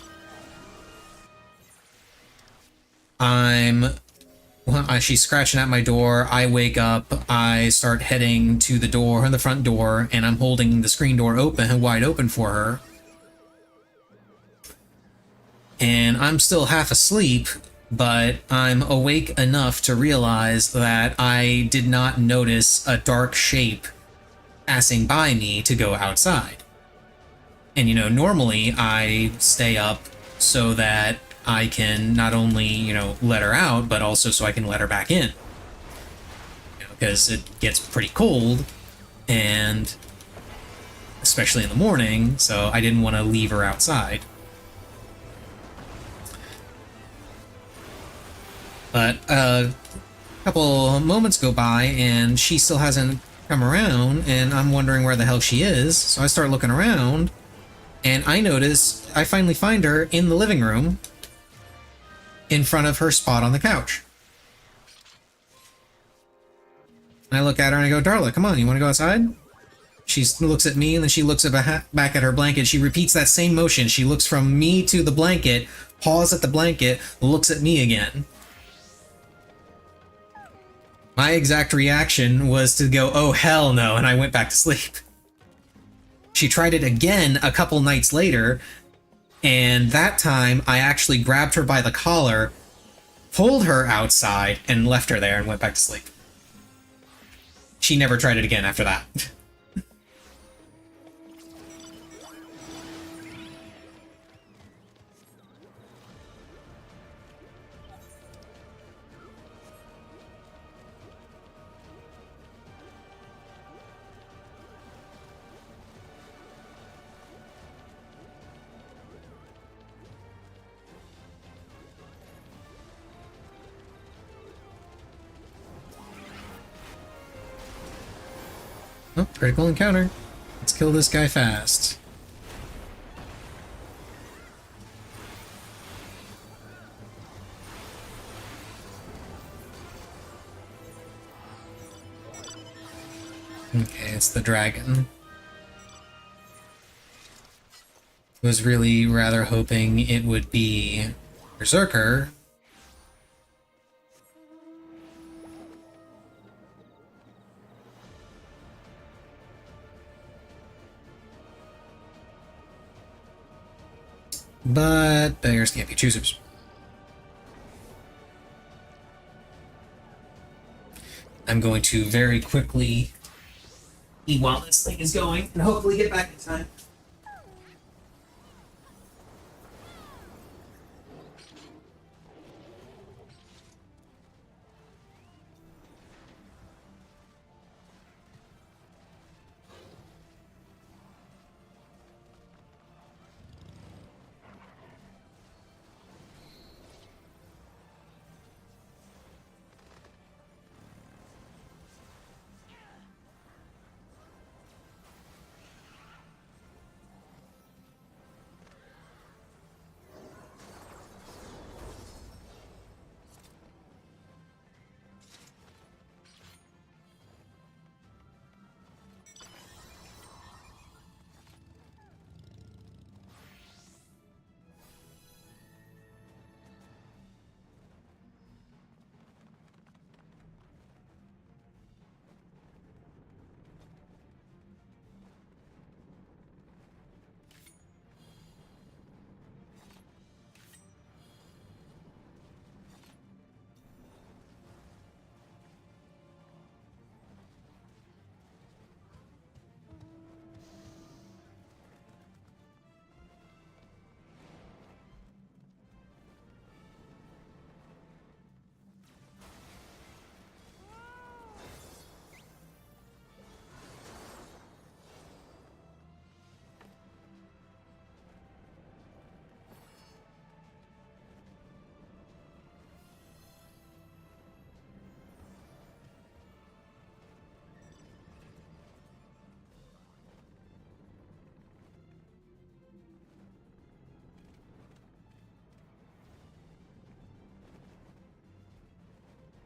she's scratching at my door. I wake up, I start heading to the front door, and I'm holding the screen door wide open for her. And I'm still half asleep, but I'm awake enough to realize that I did not notice a dark shape passing by me to go outside. And, normally I stay up so that I can not only, let her out, but also so I can let her back in. Because it gets pretty cold, and especially in the morning, so I didn't want to leave her outside. But a couple moments go by, and she still hasn't come around, and I'm wondering where the hell she is. So I start looking around, and I finally find her in the living room in front of her spot on the couch. And I look at her and I go, Darla, come on, you want to go outside? She looks at me, and then she looks back at her blanket. She repeats that same motion. She looks from me to the blanket, paws at the blanket, looks at me again. My exact reaction was to go, oh, hell no, and I went back to sleep. She tried it again a couple nights later, and that time I actually grabbed her by the collar, pulled her outside, and left her there and went back to sleep. She never tried it again after that. Oh, critical encounter. Let's kill this guy fast. Okay, it's the dragon. I was really rather hoping it would be Berserker. But beggars can't be choosers. I'm going to very quickly eat while this thing is going and hopefully get back in time.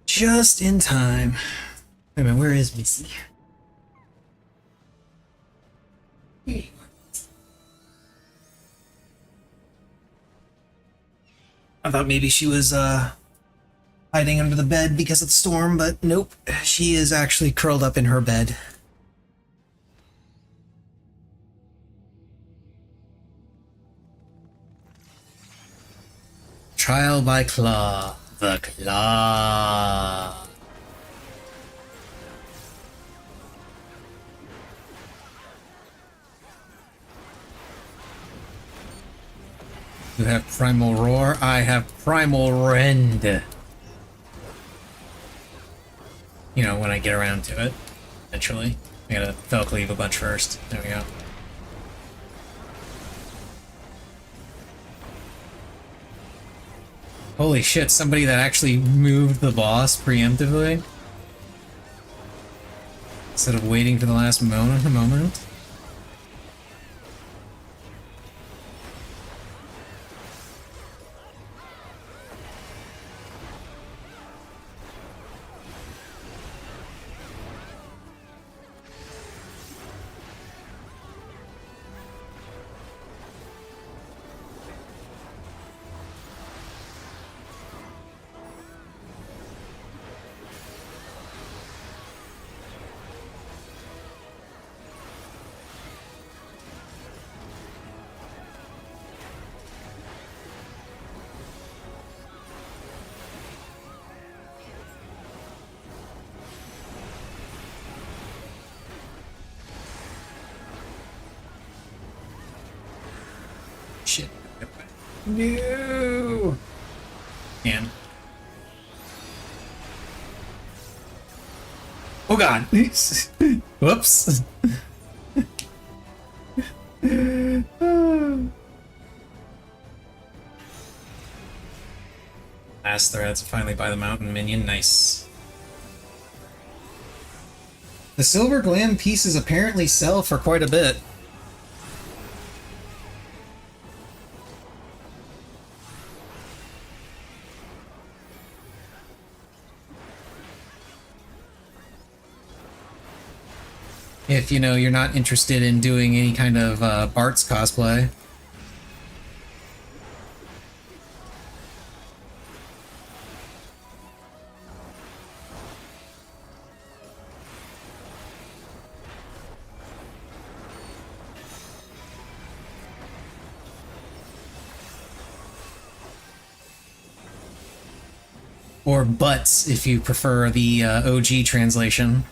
Just in time. Wait a minute, where is Missy? I thought maybe she was hiding under the bed because of the storm, but nope. She is actually curled up in her bed. Trial by Claw. The Claw. You have Primal Roar, I have Primal Rend. You know, when I get around to it, eventually. I gotta Fell Cleave a bunch first. There we go. Holy shit, somebody that actually moved the boss preemptively? Instead of waiting for the last moment. Shit. No! And. Oh god! Whoops! Last threads finally by the mountain minion. Nice. The silver gland pieces apparently sell for quite a bit. If, you know, you're not interested in doing any kind of Bart's cosplay. Or butts, if you prefer the OG translation.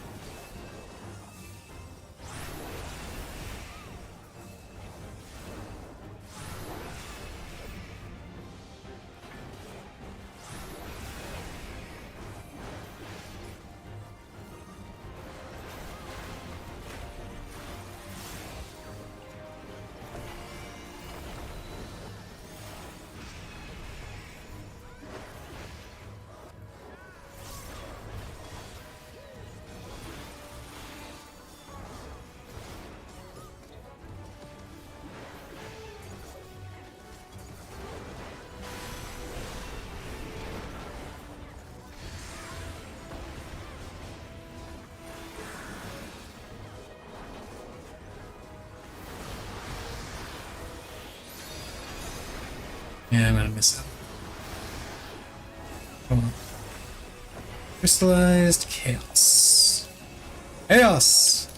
Yeah, I'm gonna miss out. Come on. Crystallized Chaos. Chaos!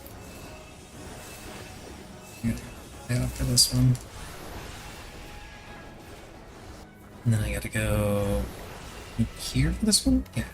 I'm gonna pay off for this one. And then I gotta go here for this one? Yeah.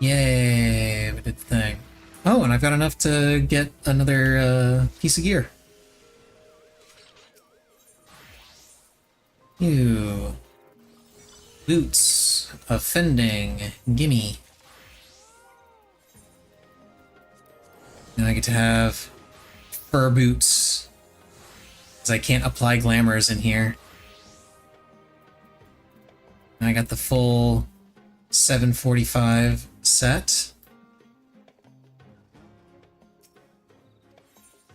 Yay, we did the thing. Oh, and I've got enough to get another piece of gear. Ew. Boots. Offending. Gimme. And I get to have fur boots. Because I can't apply glamours in here. And I got the full 745 set.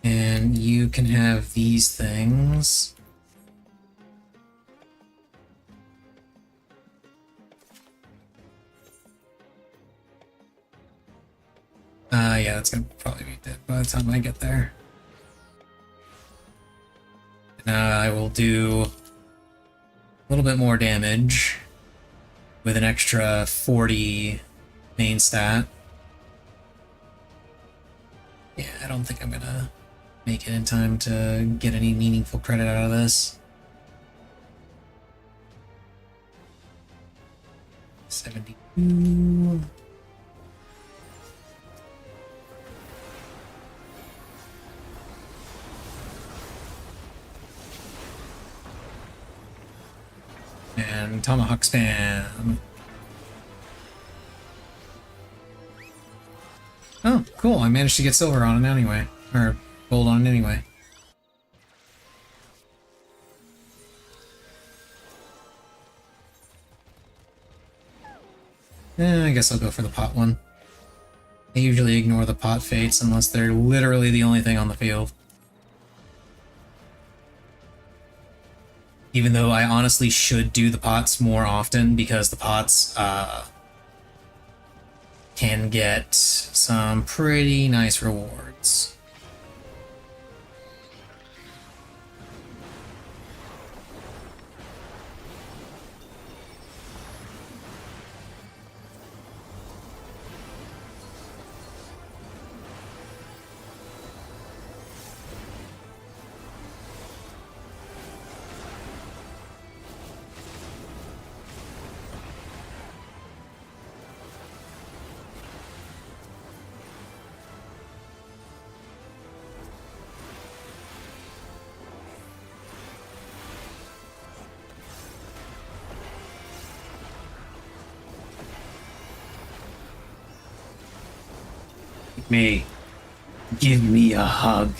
And you can have these things. Yeah, that's gonna probably be dead by the time I get there. Now I will do a little bit more damage with an extra 40 main stat. Yeah, I don't think I'm gonna make it in time to get any meaningful credit out of this. 72. And Tomahawk Spam. Oh, cool. I managed to get silver on it anyway. Or gold on it anyway. I guess I'll go for the pot one. I usually ignore the pot fates unless they're literally the only thing on the field. Even though I honestly should do the pots more often because the pots can get some pretty nice rewards. Me. Give me a hug.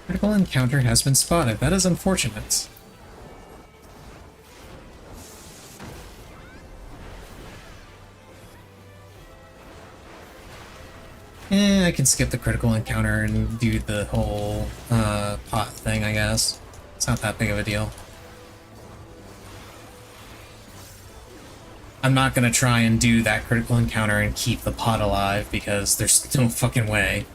Critical encounter has been spotted. That is unfortunate. I can skip the critical encounter and do the whole pot thing, I guess. It's not that big of a deal. I'm not gonna try and do that critical encounter and keep the pot alive because there's no fucking way.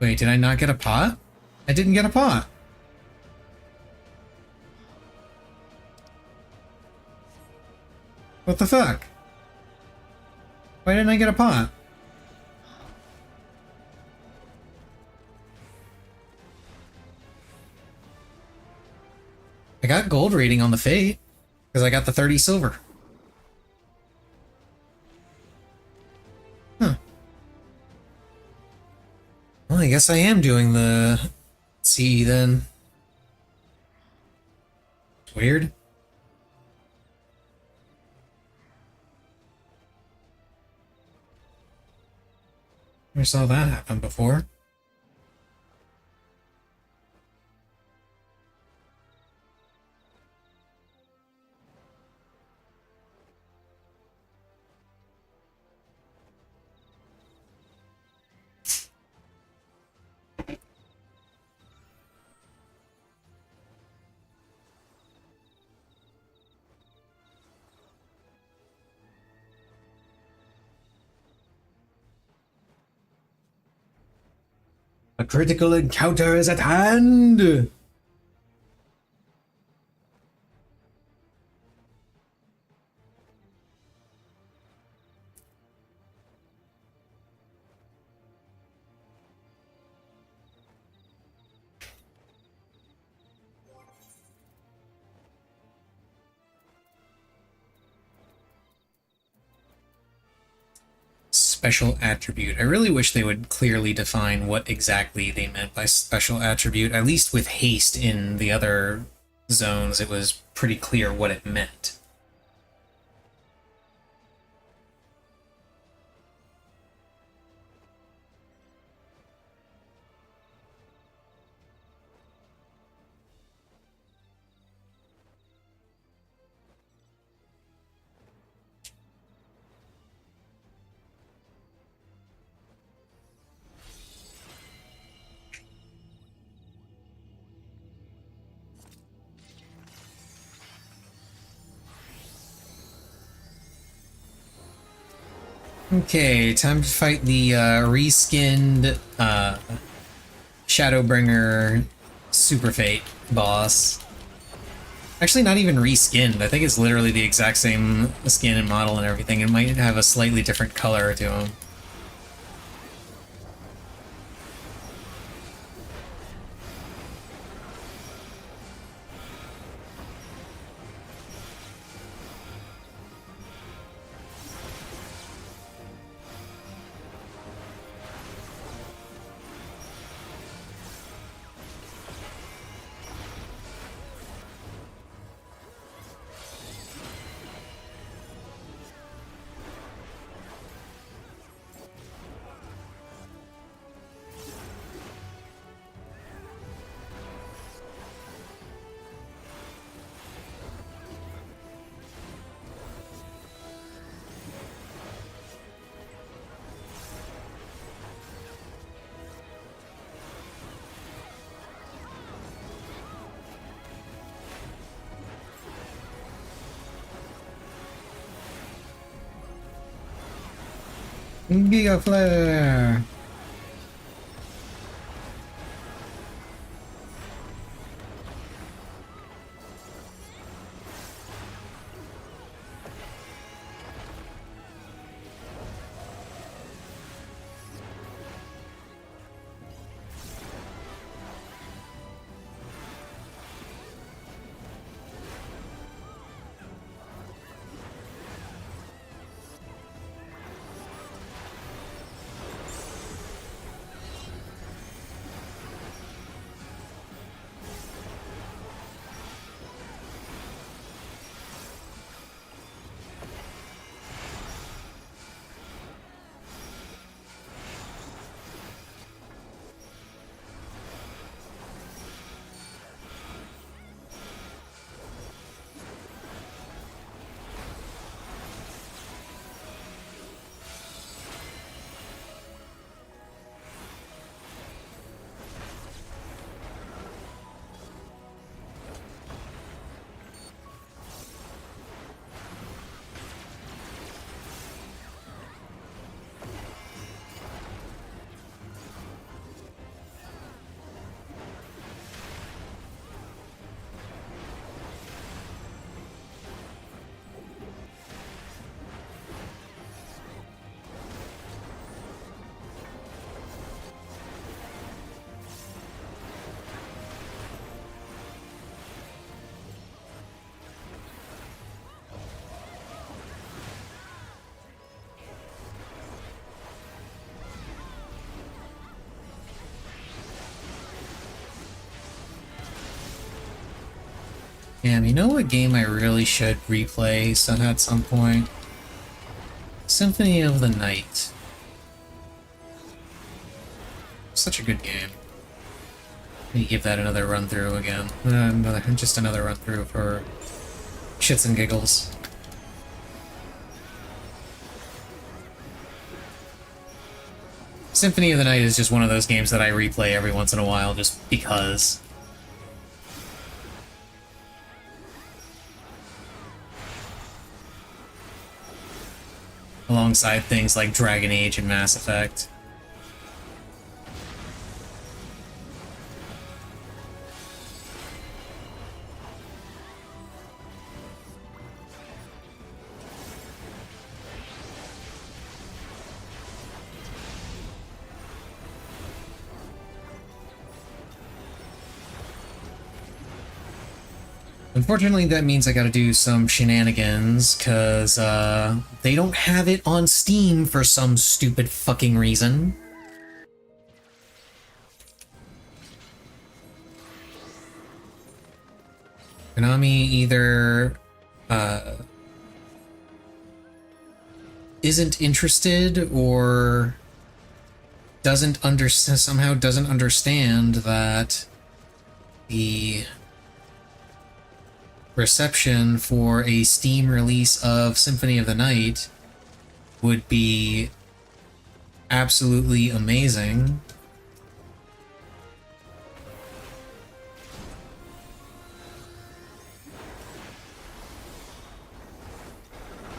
Wait, did I not get a pot? I didn't get a pot. What the fuck? Why didn't I get a pot? I got gold rating on the Fate, because I got the 30 silver. Huh. Well, I guess I am doing the C then. Weird. Never saw that happen before. A critical encounter is at hand! Special attribute. I really wish they would clearly define what exactly they meant by special attribute. At least with haste in the other zones, it was pretty clear what it meant. Okay, time to fight the reskinned Shadowbringer Super Fate boss. Actually, not even reskinned. I think it's literally the exact same skin and model and everything. It might have a slightly different color to him. Giga Flare! Damn, you know what game I really should replay at some point? Symphony of the Night. Such a good game. Maybe give that another run through again. Just another run through for shits and giggles. Symphony of the Night is just one of those games that I replay every once in a while just because. Alongside things like Dragon Age and Mass Effect. Unfortunately, that means I gotta do some shenanigans, because they don't have it on Steam for some stupid fucking reason. Konami either isn't interested or somehow doesn't understand that the reception for a Steam release of Symphony of the Night would be absolutely amazing.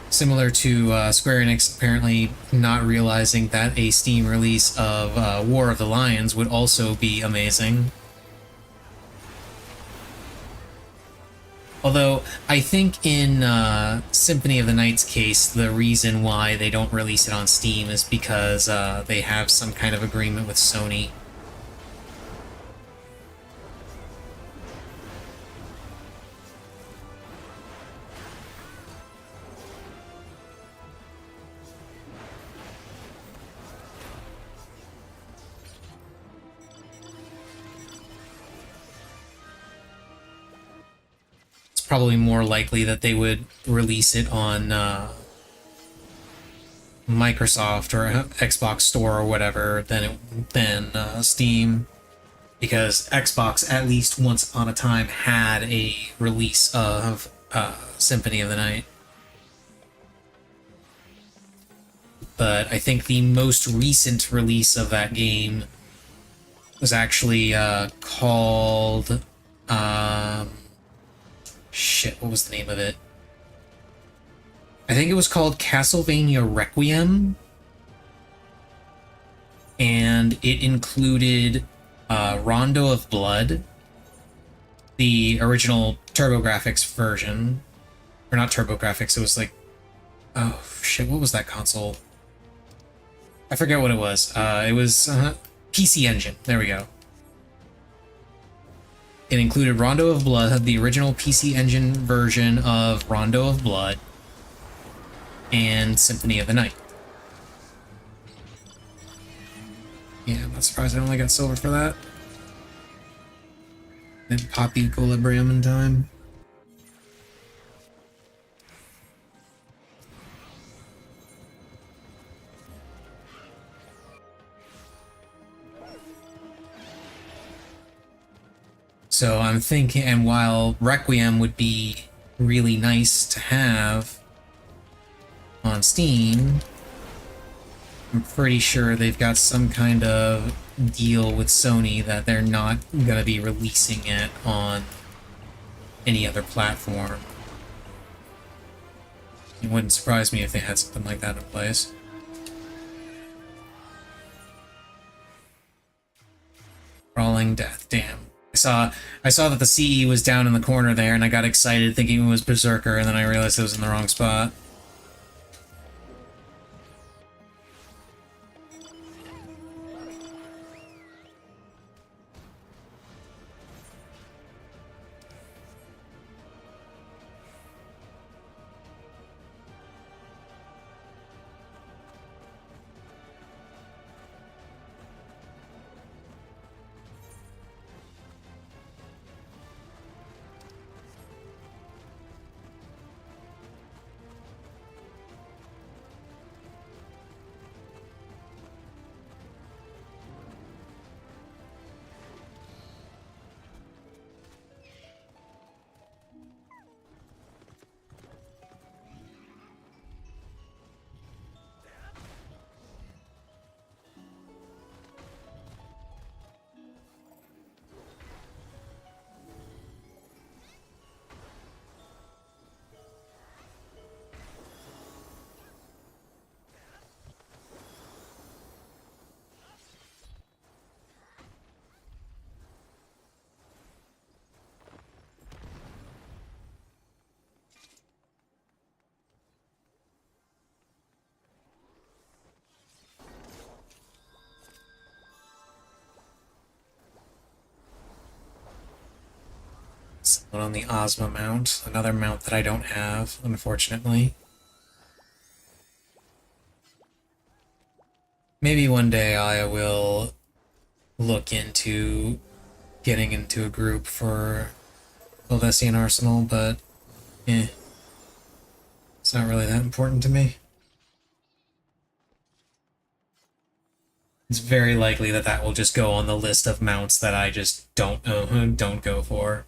Similar to Square Enix apparently not realizing that a Steam release of War of the Lions would also be amazing. Although, I think in Symphony of the Night's case, the reason why they don't release it on Steam is because they have some kind of agreement with Sony. Probably more likely that they would release it on Microsoft or Xbox Store or whatever than Steam, because Xbox at least once upon a time had a release of Symphony of the Night. But I think the most recent release of that game was actually called shit, what was the name of it? I think it was called Castlevania Requiem, and it included Rondo of Blood, the original TurboGrafx version, or not TurboGrafx, it was like, oh shit, what was that console? I forget what it was. It was PC Engine, there we go. It included Rondo of Blood, the original PC Engine version of Rondo of Blood, and Symphony of the Night. Yeah, I'm not surprised I only got silver for that. Didn't pop Equilibrium in time. So I'm thinking, and while Requiem would be really nice to have on Steam, I'm pretty sure they've got some kind of deal with Sony that they're not going to be releasing it on any other platform. It wouldn't surprise me if they had something like that in place. Crawling Death, damn. I saw that the CE was down in the corner there, and I got excited thinking it was Berserker, and then I realized it was in the wrong spot. Someone on the Ozma mount, another mount that I don't have, unfortunately. Maybe one day I will look into getting into a group for Helvesian Arsenal, but it's not really that important to me. It's very likely that that will just go on the list of mounts that I just don't go for.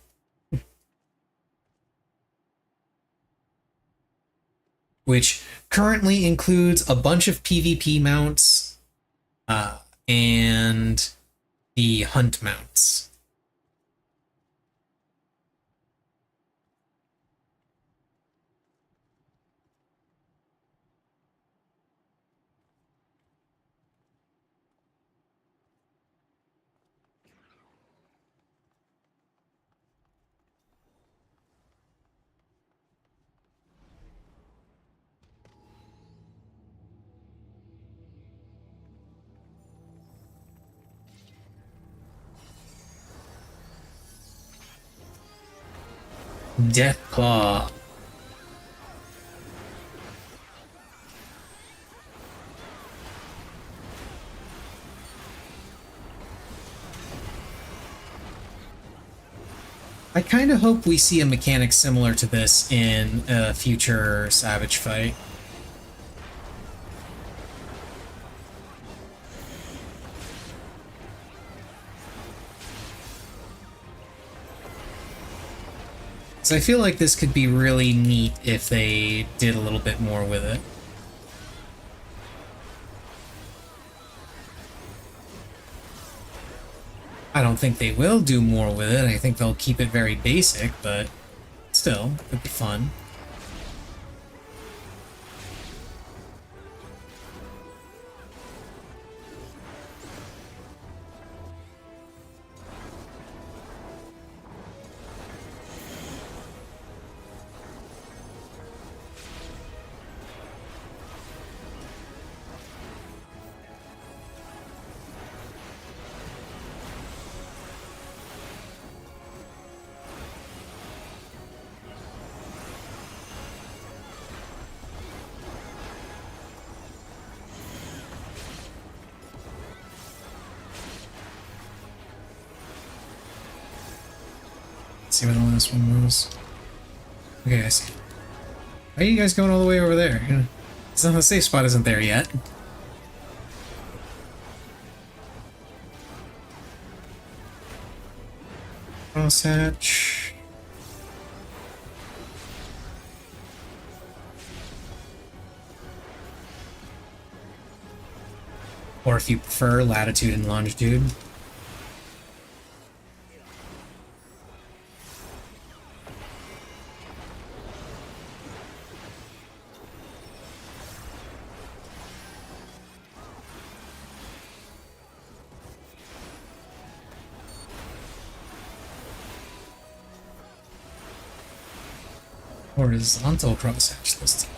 Which currently includes a bunch of PvP mounts and the hunt mounts. Deathclaw. I kind of hope we see a mechanic similar to this in a future Savage fight. So I feel like this could be really neat if they did a little bit more with it. I don't think they will do more with it. I think they'll keep it very basic, but still, it'd be fun. See what the last one was. Okay, I see. Why are you guys going all the way over there? It's not the safe spot isn't there yet. Crosshatch. Or if you prefer, latitude and longitude. Horizontal crosshatch this time.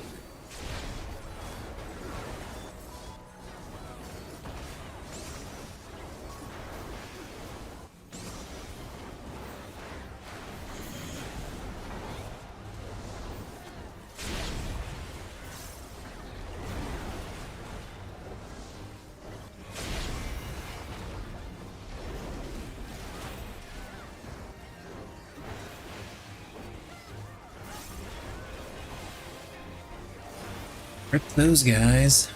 Rip those guys.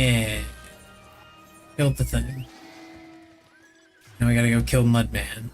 Yeah. Killed the thing. Now we gotta go kill Mudman.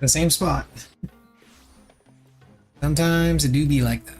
The same spot. Sometimes it do be like that.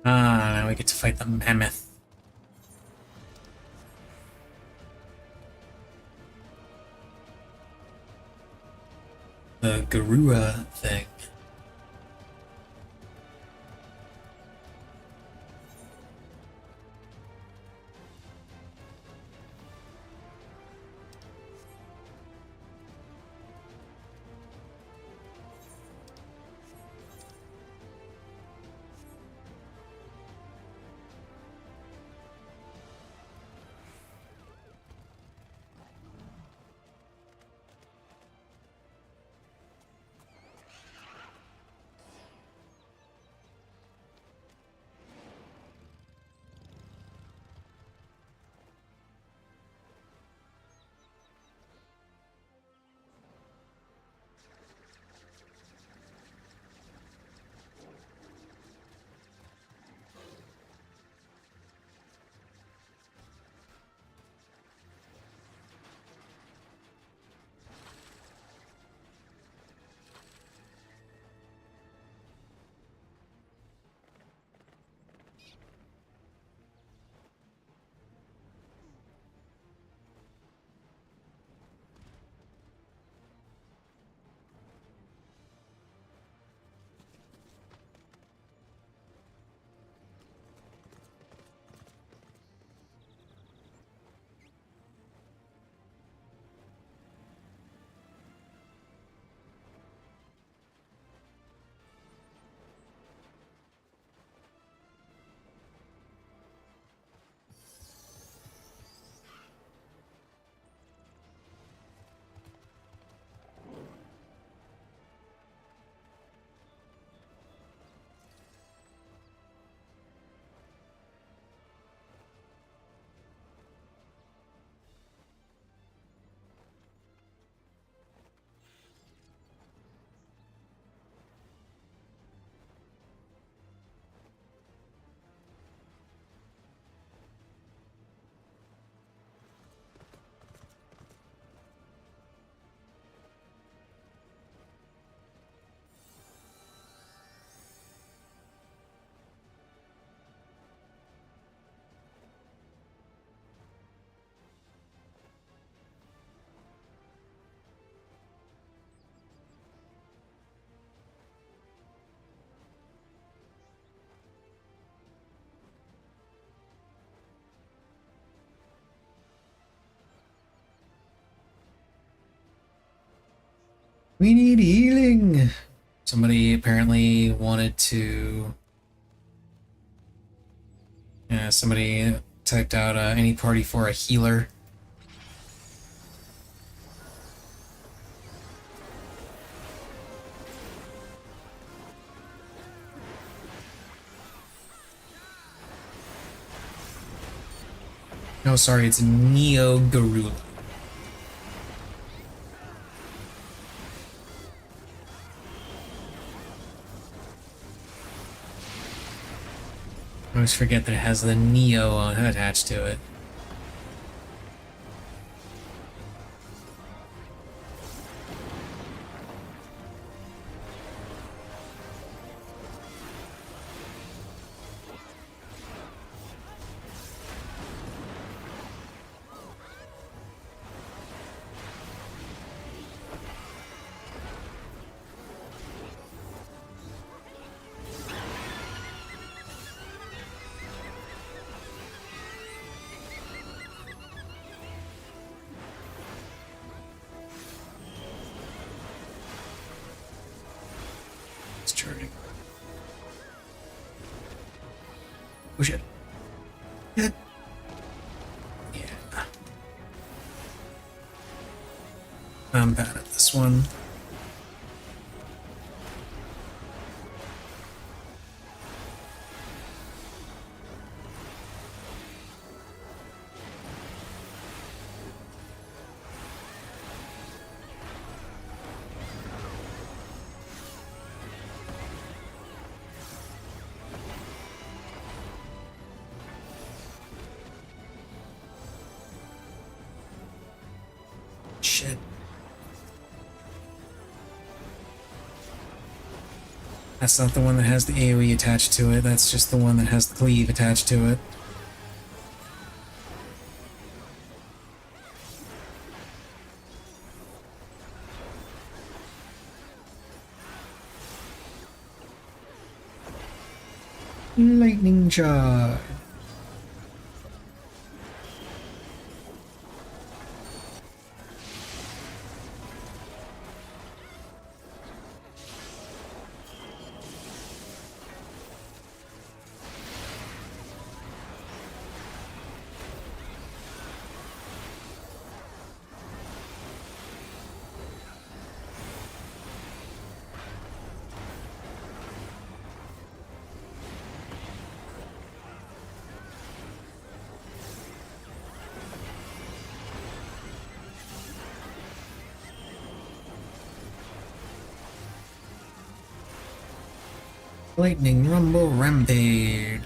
Ah, now we get to fight the mammoth. The Garura thing. We need healing. Somebody apparently wanted to. Yeah, somebody typed out any party for a healer. No, sorry, it's Neo Garula. I always forget that it has the Neo attached to it. It's charging. Oh shit. Shit. Yeah. I'm bad at this one. Shit. That's not the one that has the AoE attached to it, that's just the one that has the cleave attached to it. Lightning charge. Lightning Rumble Rampage.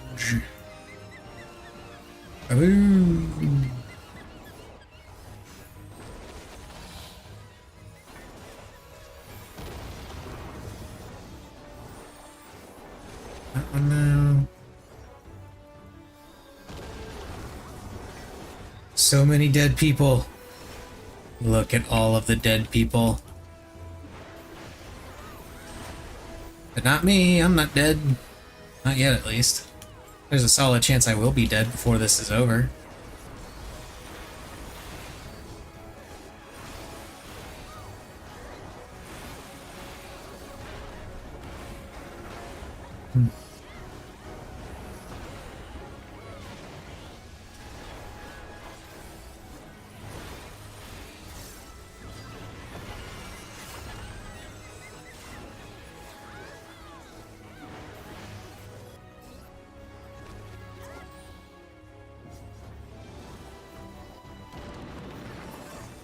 Boom. That one now. So many dead people. Look at all of the dead people. But not me, I'm not dead. Not yet, at least. There's a solid chance I will be dead before this is over.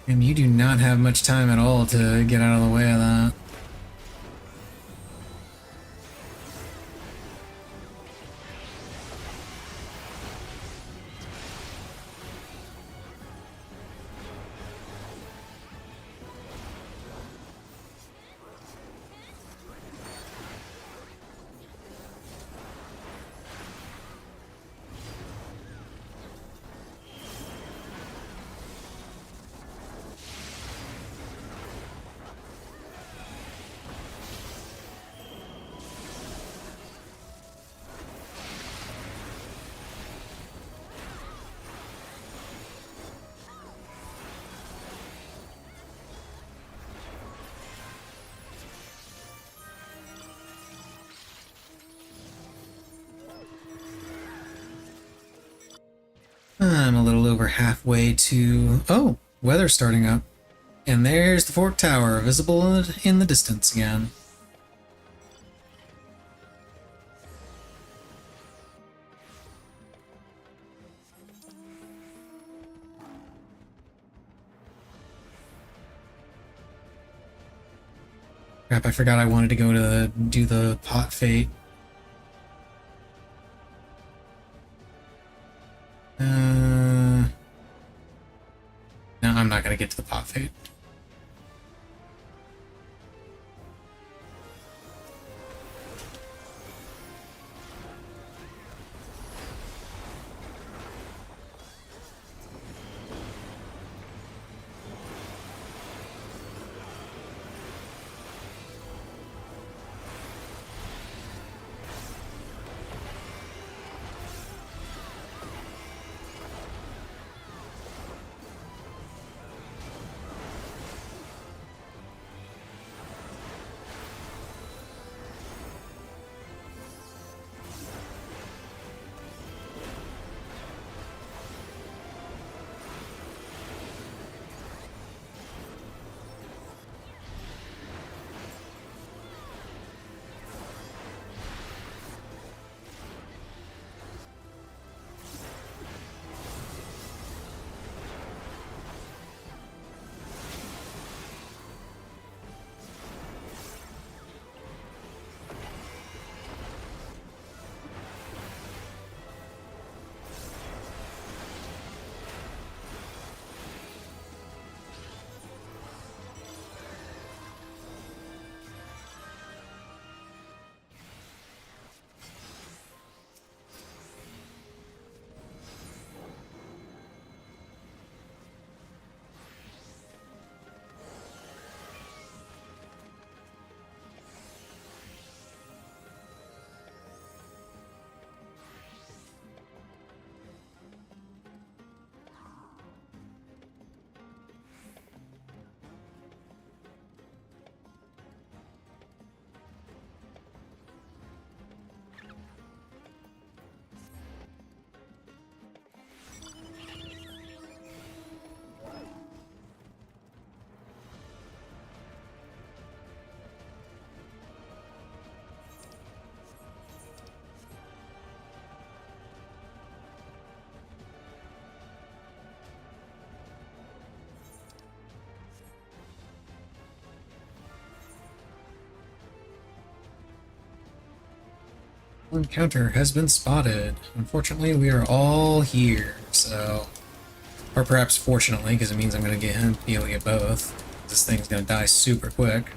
And you do not have much time at all to get out of the way of that. I'm a little over halfway to... Oh, weather's starting up. And there's the Fort Tower, visible in the distance again. Crap, I forgot I wanted to go to do the pot fate. No, I'm not gonna get to the pot fate. Encounter has been spotted. Unfortunately, we are all here, so... Or perhaps fortunately, because it means I'm going to be able to get both. This thing's going to die super quick.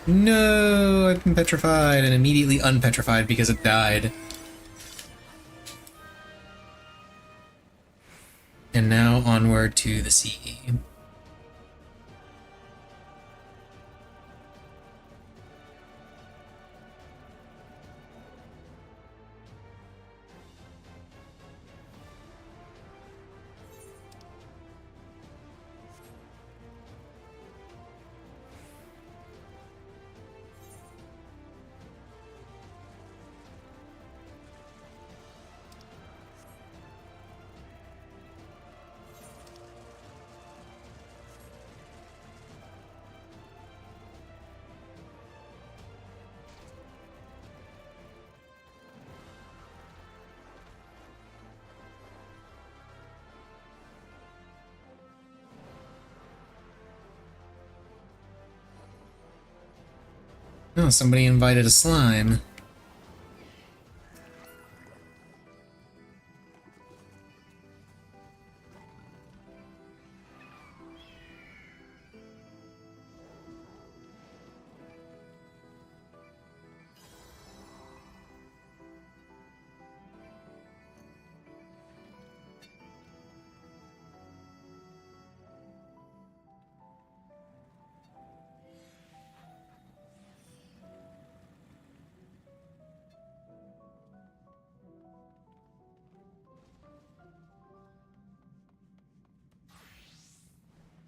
No, I've been petrified and immediately unpetrified because it died. And now onward to the sea. Oh, somebody invited a slime.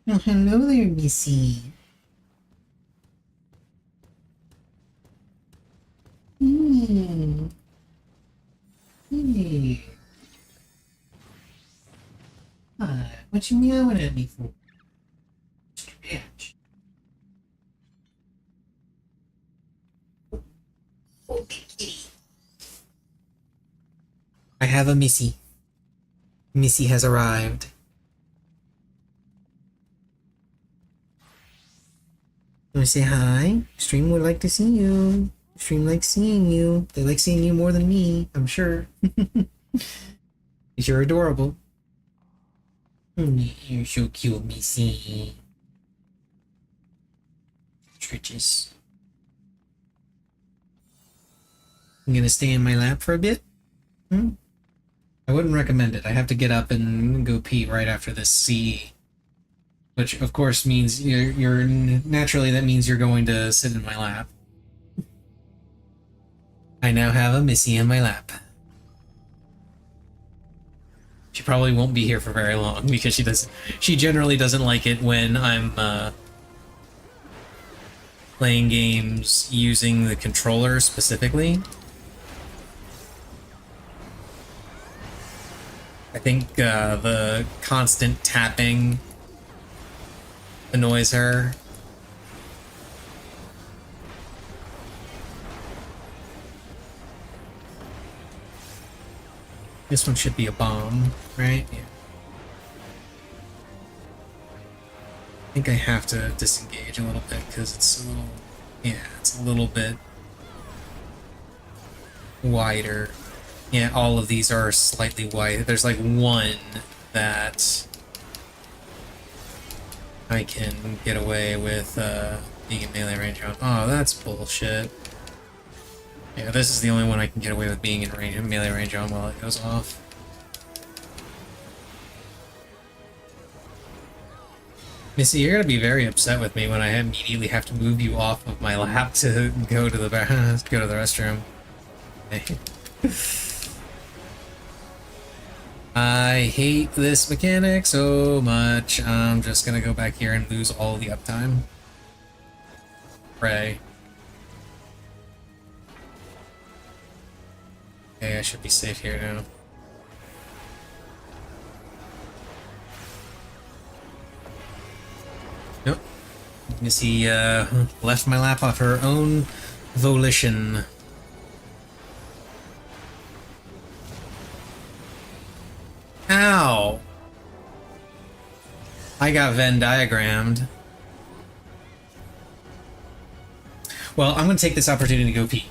Oh, hello there, Missy. Hmm. What you meowing at me for? Bitch. I have a Missy. Missy has arrived. Want to say hi? Stream would like to see you. Stream likes seeing you. They like seeing you more than me, I'm sure. You're adorable. You're so cute, Missy. Stretches. I'm gonna stay in my lap for a bit. I wouldn't recommend it. I have to get up and go pee right after this C. Which, of course, means you're naturally, that means you're going to sit in my lap. I now have a Missy in my lap. She probably won't be here for very long because she generally doesn't like it when I'm playing games using the controller specifically. I think the constant tapping annoys her. This one should be a bomb, right? Yeah. I think I have to disengage a little bit because it's a little, yeah, it's a little bit wider. Yeah, all of these are slightly wide. There's like one that I can get away with being in melee range on. Oh, that's bullshit. Yeah, this is the only one I can get away with being in melee range on while it goes off. Missy, you're gonna be very upset with me when I immediately have to move you off of my lap to go to the restroom. I hate this mechanic so much. I'm just gonna go back here and lose all the uptime. Pray. Okay, I should be safe here now. Nope. Missy left my lap off her own volition. Ow! I got Venn diagrammed. Well, I'm gonna take this opportunity to go pee.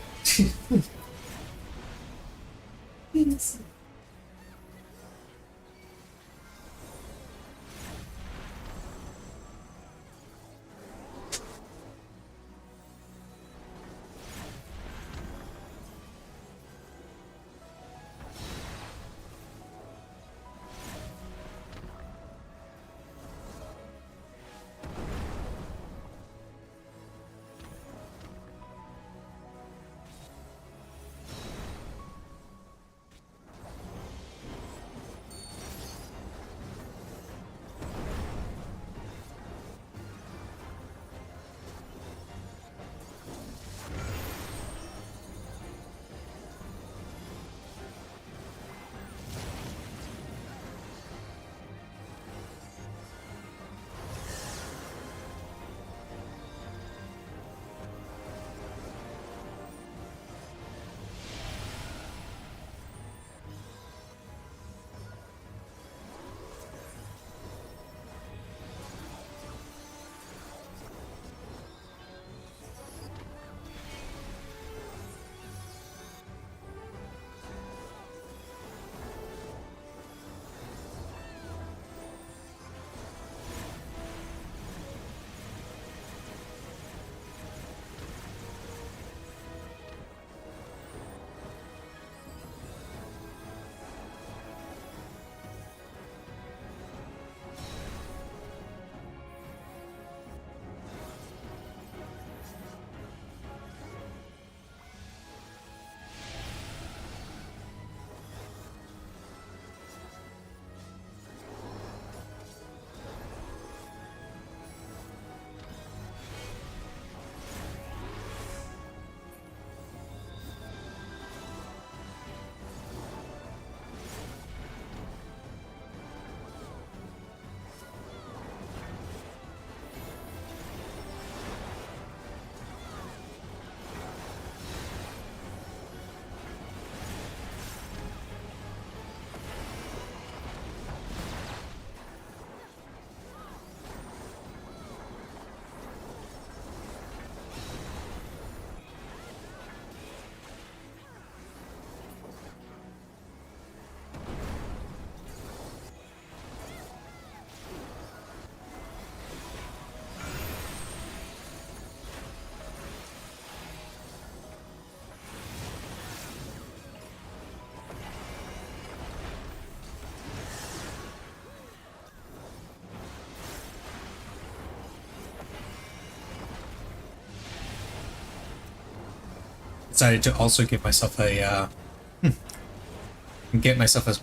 decided to also give myself a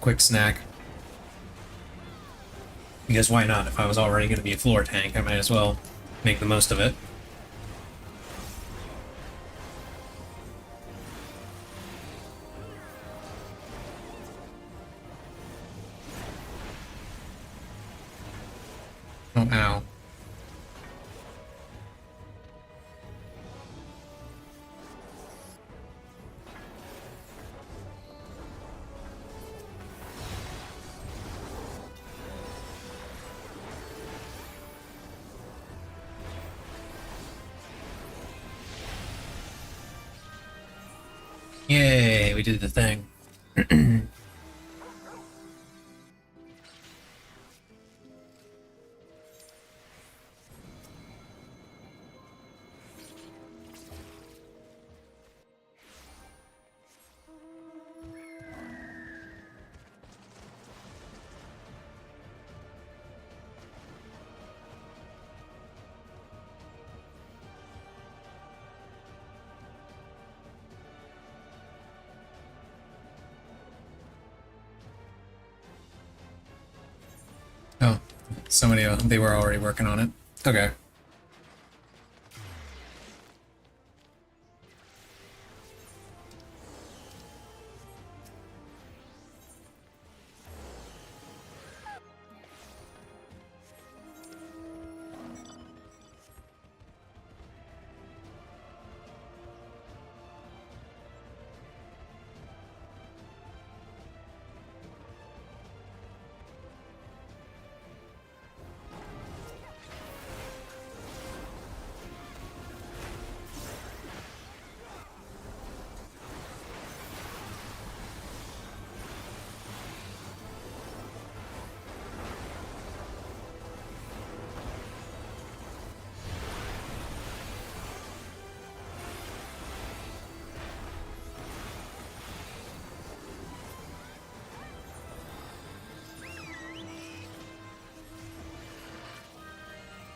quick snack. Because why not? If I was already going to be a floor tank, I might as well make the most of it. Oh, ow. Yay, we did the thing. Oh, somebody, they were already working on it. Okay.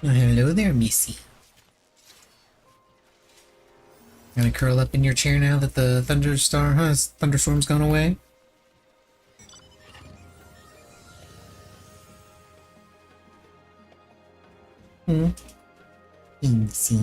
Hello there, Missy. Gonna curl up in your chair now that the thunderstorm's gone away? Hmm. Easy.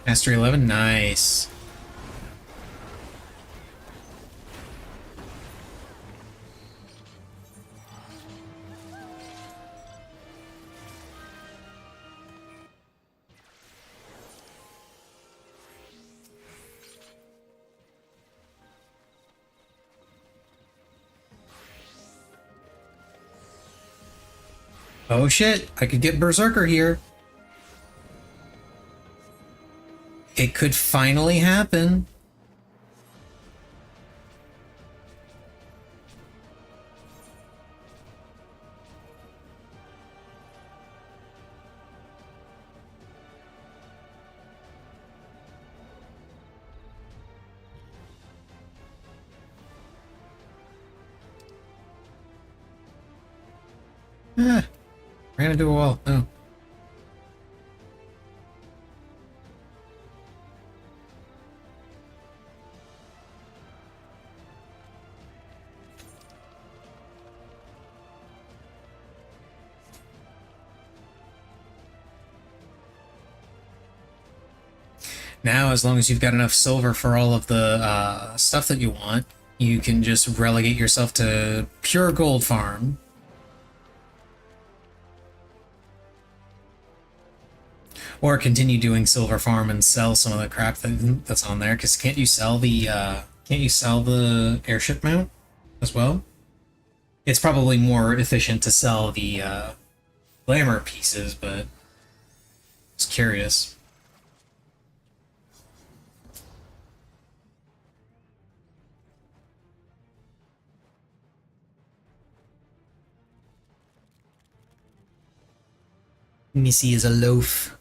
Mastery 11, nice. Oh shit, I could get Berserker here. It could finally happen. Ah, ran into a wall. Oh. Now, as long as you've got enough silver for all of the stuff that you want, you can just relegate yourself to pure gold farm. Or continue doing silver farm and sell some of the crap that's on there. Because can't you sell the airship mount as well? It's probably more efficient to sell the glamour pieces, but it's curious. Missy is a loaf.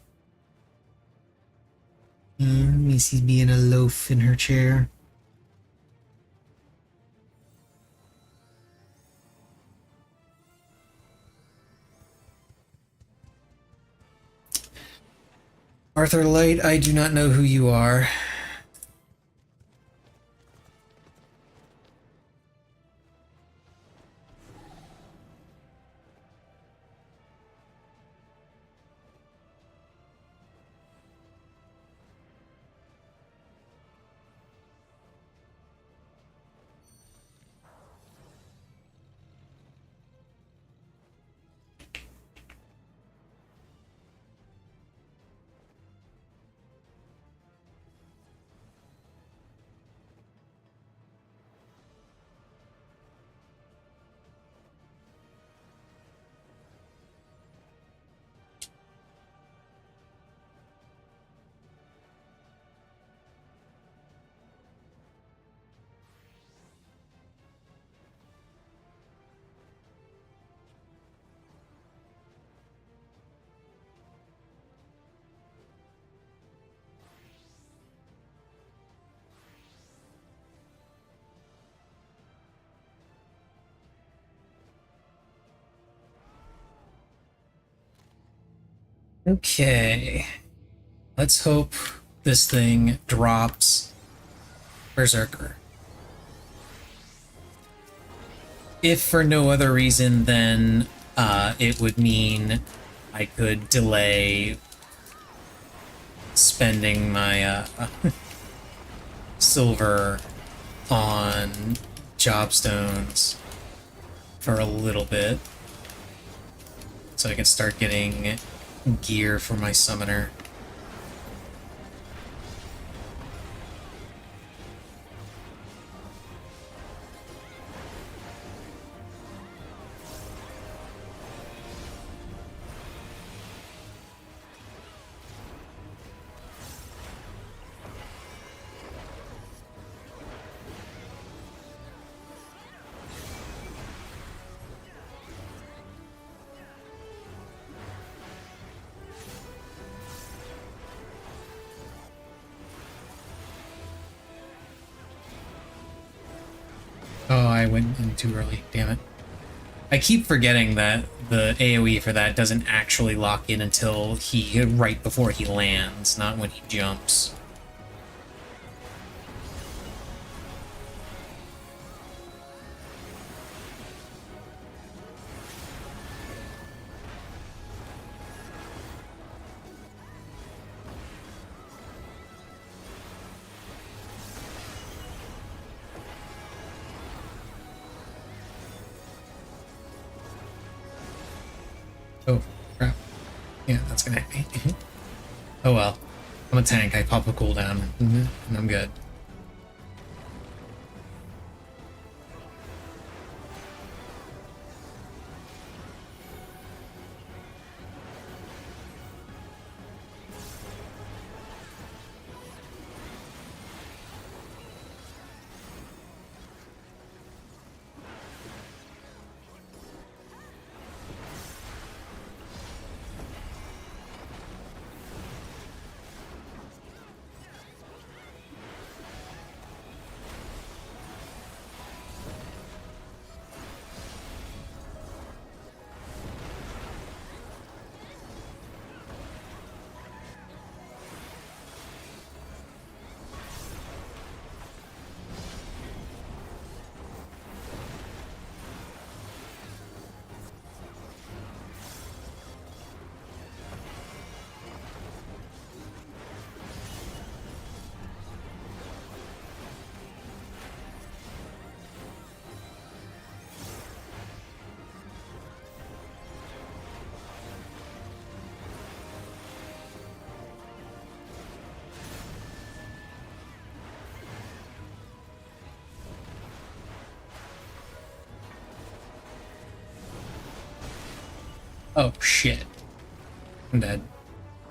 Missy's being a loaf in her chair. Arthur Light, I do not know who you are. Okay. Let's hope this thing drops Berserker. If for no other reason, then it would mean I could delay spending my silver on jobstones for a little bit, so I can start getting gear for my summoner. Oh, I went in too early. Damn it. I keep forgetting that the AoE for that doesn't actually lock in until right before he lands, not when he jumps. Oh, crap. Yeah, that's gonna hit me. Oh well. I'm a tank. I pop a cooldown, and I'm good. Oh, shit. I'm dead.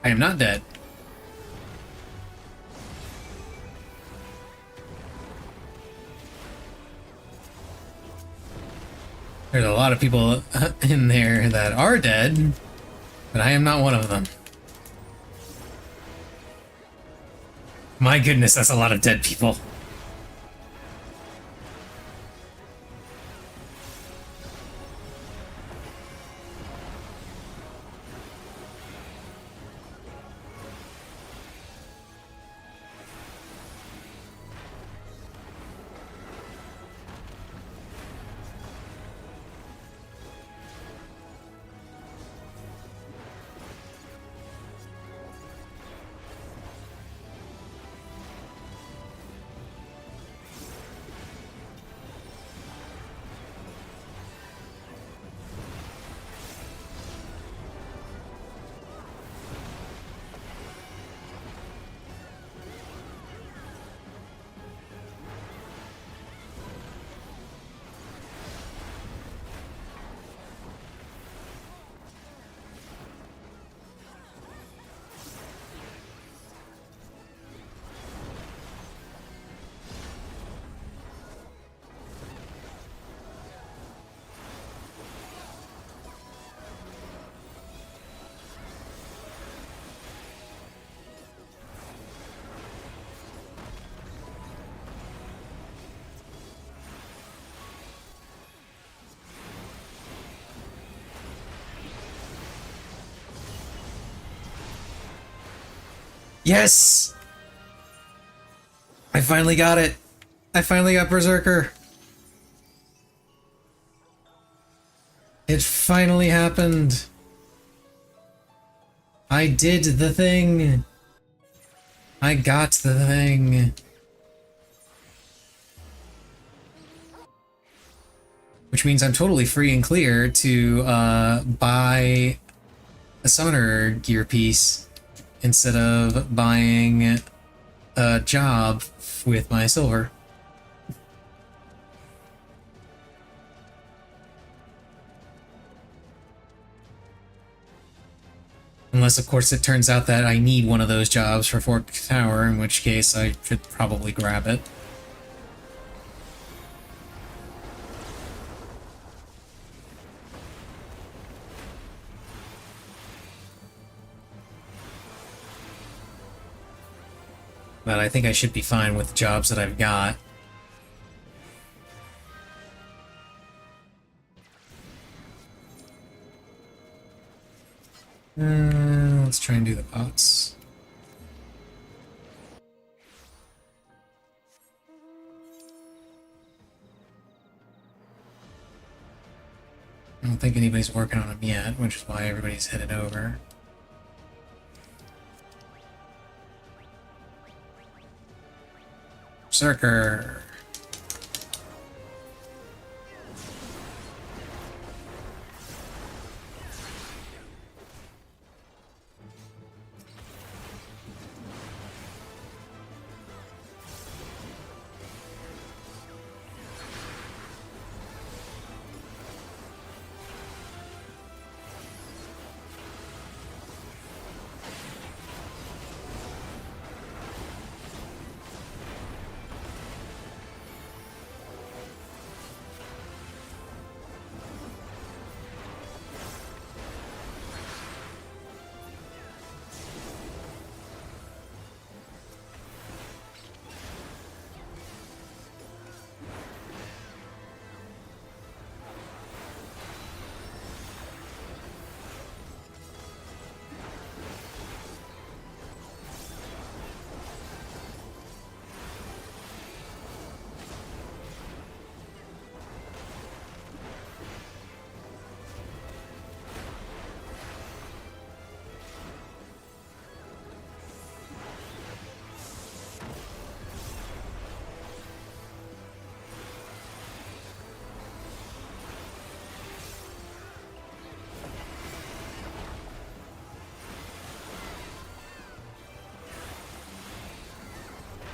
I am not dead. There's a lot of people in there that are dead, but I am not one of them. My goodness, that's a lot of dead people. Yes! I finally got it. I finally got Berserker. It finally happened. I did the thing. I got the thing. Which means I'm totally free and clear to buy a summoner gear piece instead of buying a job with my silver. Unless, of course, it turns out that I need one of those jobs for Fork Tower, in which case I should probably grab it. But I think I should be fine with the jobs that I've got. Let's try and do the bots. I don't think anybody's working on them yet, which is why everybody's headed over. Berserker.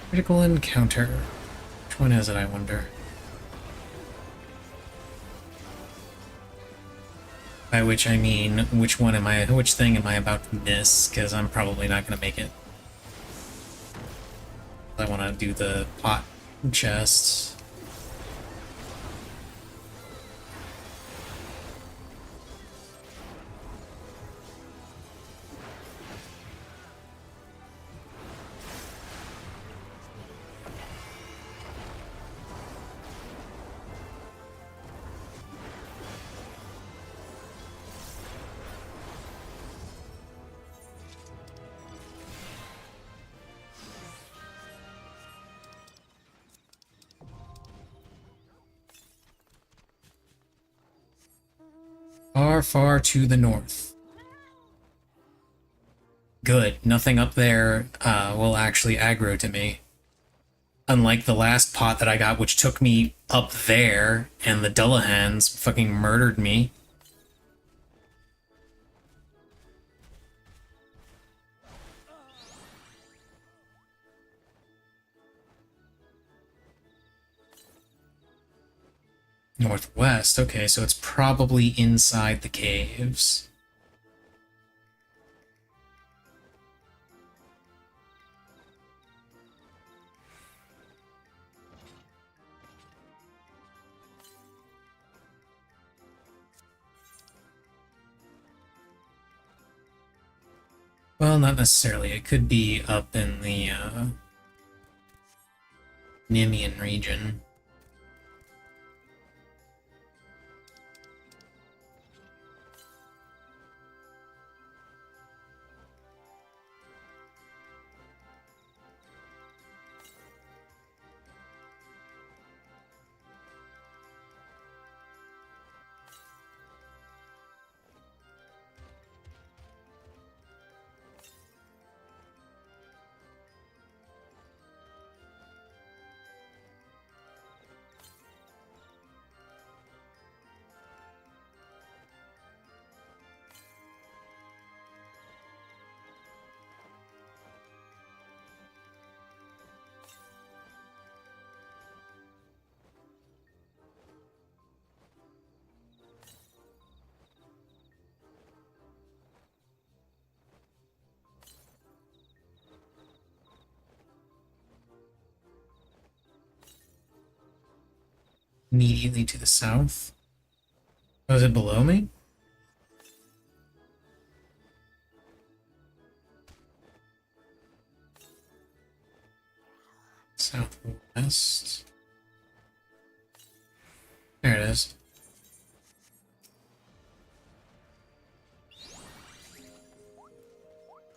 Critical encounter. Which one is it, I wonder? By which I mean, which thing am I about to miss? Because I'm probably not going to make it. I want to do the pot chest. Far, far to the north. Good. Nothing up there will actually aggro to me. Unlike the last pot that I got, which took me up there, and the Dullahans fucking murdered me. Northwest, okay, so it's probably inside the caves. Well, not necessarily. It could be up in the Nimian region. Immediately to the south. Oh, is it below me? Southwest. There it is.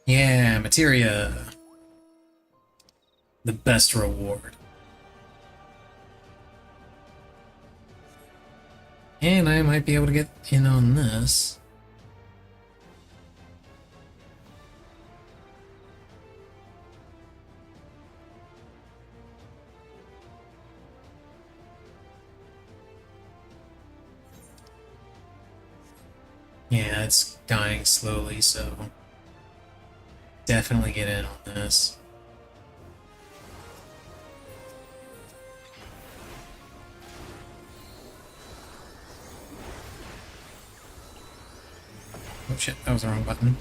Yeah, materia. The best reward. And I might be able to get in on this. Yeah, it's dying slowly, so definitely get in on this. Oh shit, that was the wrong button.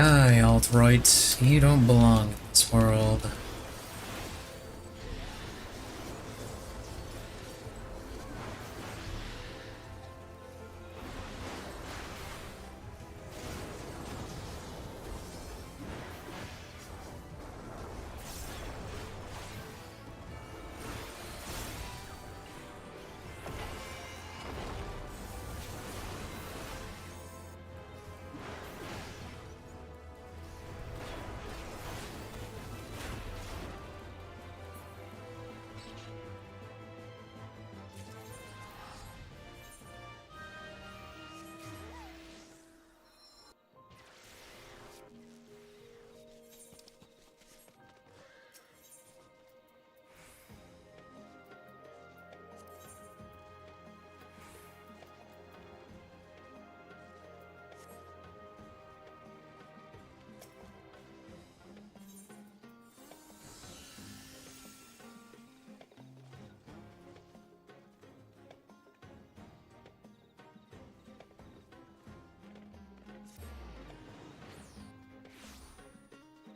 Hi, Altroid. You don't belong in this world.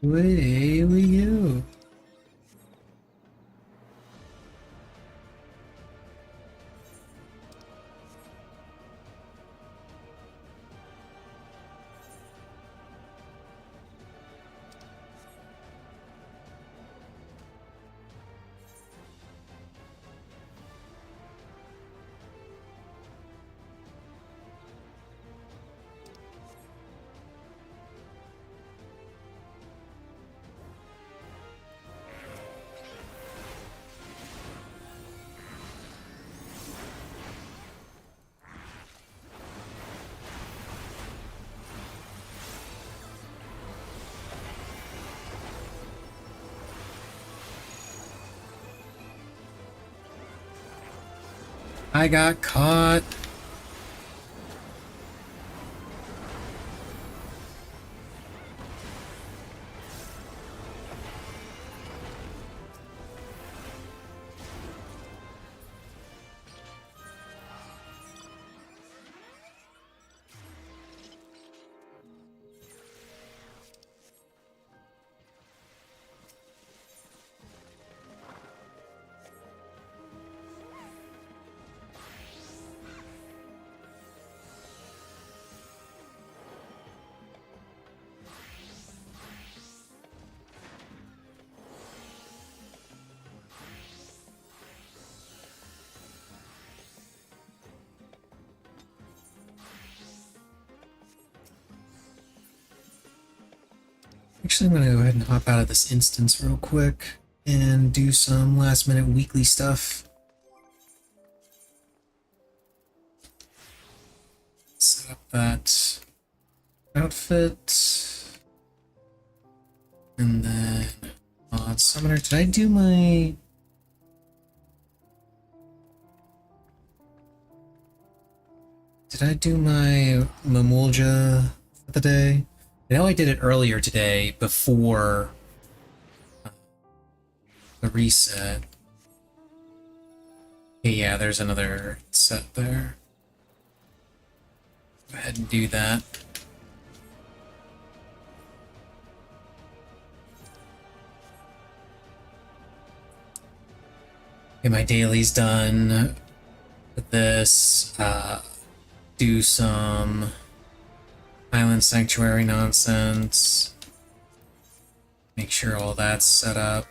Away we go. I got caught. Actually, I'm gonna go ahead and hop out of this instance real quick and do some last minute weekly stuff. Set up that outfit. And then mod summoner. Did I do my... Did I do my Mamulja for the day? I know I did it earlier today before the reset. Okay, yeah, there's another set there. Go ahead and do that. Okay, my daily's done with this. Do some Island Sanctuary nonsense. Make sure all that's set up.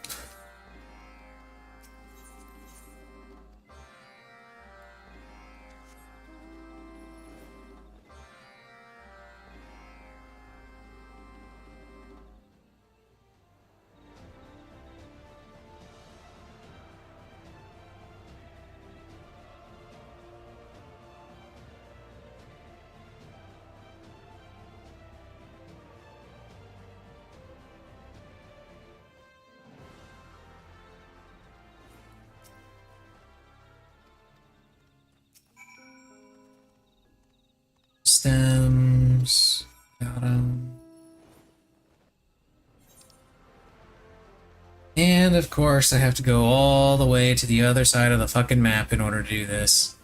Stems, got 'em. And of course I have to go all the way to the other side of the fucking map in order to do this.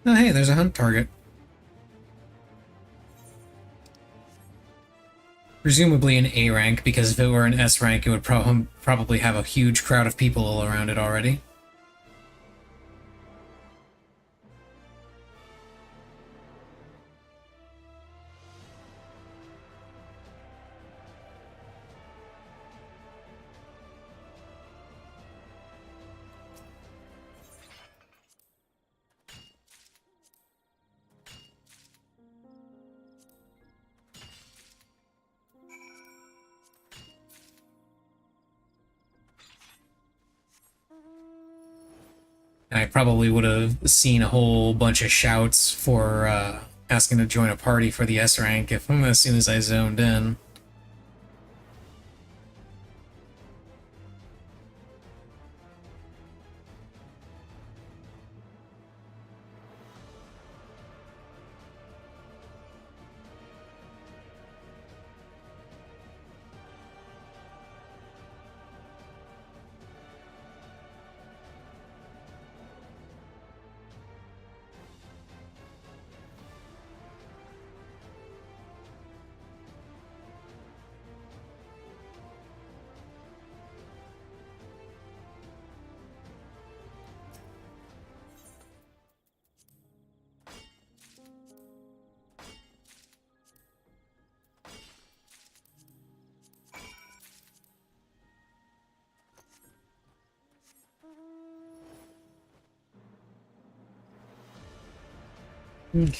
Oh, hey, there's a hunt target. Presumably an A rank, because if it were an S rank, it would probably have a huge crowd of people all around it already. And I probably would have seen a whole bunch of shouts for asking to join a party for the S rank as soon as I zoned in. Okay.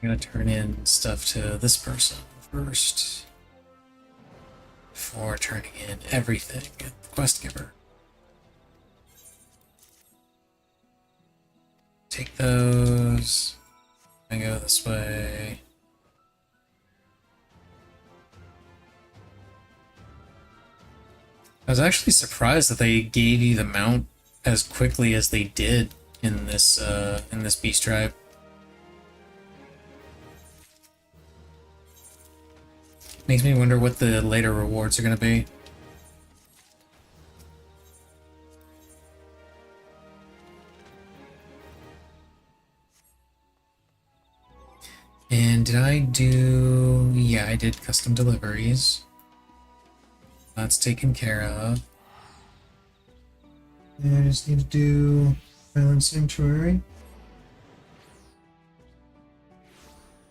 I'm gonna turn in stuff to this person first before turning in everything at the quest giver. Take those. I go this way. I was actually surprised that they gave you the mount as quickly as they did in this beast tribe. Makes me wonder what the later rewards are going to be. And did I do... Yeah, I did custom deliveries. That's taken care of. And I just need to do Island Sanctuary.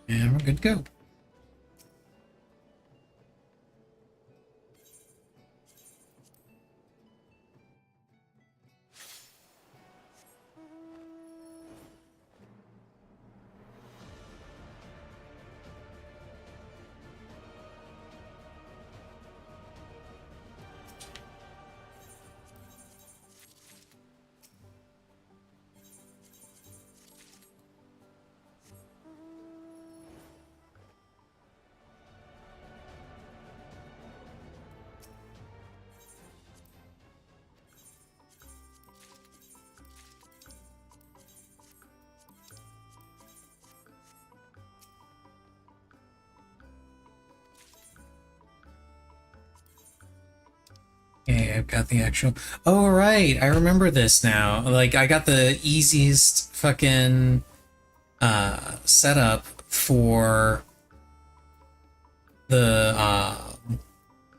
And we're good to go. Okay, I've got the actual... Oh, right, I remember this now. Like, I got the easiest fucking setup for the